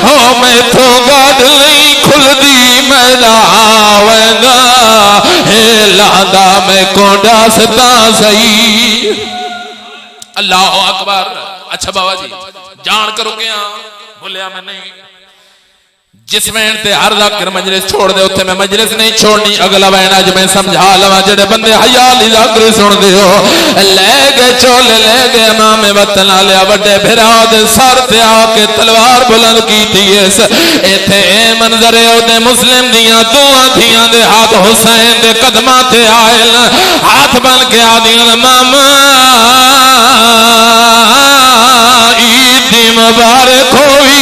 ہو میں تو گاڑ نہیں کھل دی میں لاوینا اے لاندا میں کونڈا ستا سہی. اللہ اکبر. اچھا بابا جی جان کرو گیا بھولیا میں نہیں. جس وین تے ہر ذکر مجلس چھوڑ دے اتھے میں مجلس نہیں چھوڑنی. اگلا وین آج میں سمجھا لوا جڑے بندے حیالی ذکر سن دے ہو لے گئے چولے لے گئے امام وطن آلیا وڈے بھرا دے سر تے آ کے تلوار بلند کی تھی. اس ایتھے اے منظر ہے دے مسلم دیاں دعاں تھیاں دے ہاتھ حسین دے قدماں تے آئل ہاتھ بن کے آدیاں ماما عید دی مبارک ہوئی.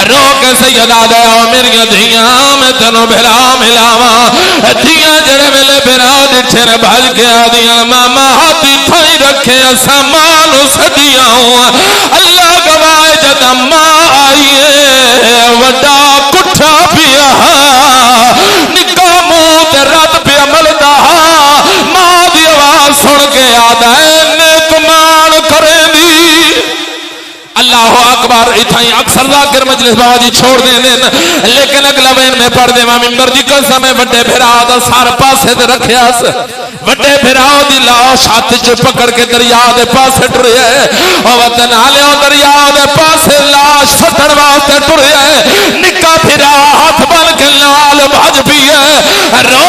رو کے سیدہ دے میری دھیاں میں تنو بھرا ملاواں دھیاں جڑے ملے بھرا ڈٹھے نے بھج کے آدیاں ماما ہاتھی تھائی رکھے سامانو سڈیاں ہوا. اللہ گواہ جد ماں آئیے وڈا کٹھا پیا نکا منہ تے رت پیا ملدا ماں دی آواز سن کے آدا نیک مان کرے دی. اللہ اکبر. اتھائی اکثر ذاکر مجلس بابا جی چھوڑ دیں لیکن اگلا وین میں پڑھ دے ماں ممبر دی قسم میں وڈے بھرا دا سار پاسے دے رکھیا وڈے بھرا دی لاش ہاتھ چ پکڑ کے دریا دے پاسے ٹریا او وطن آلیاں دریا دے پاسے لاش سٹن واسطے ٹریا نکا بھرا ہاتھ بن کے لال بھج بھی رو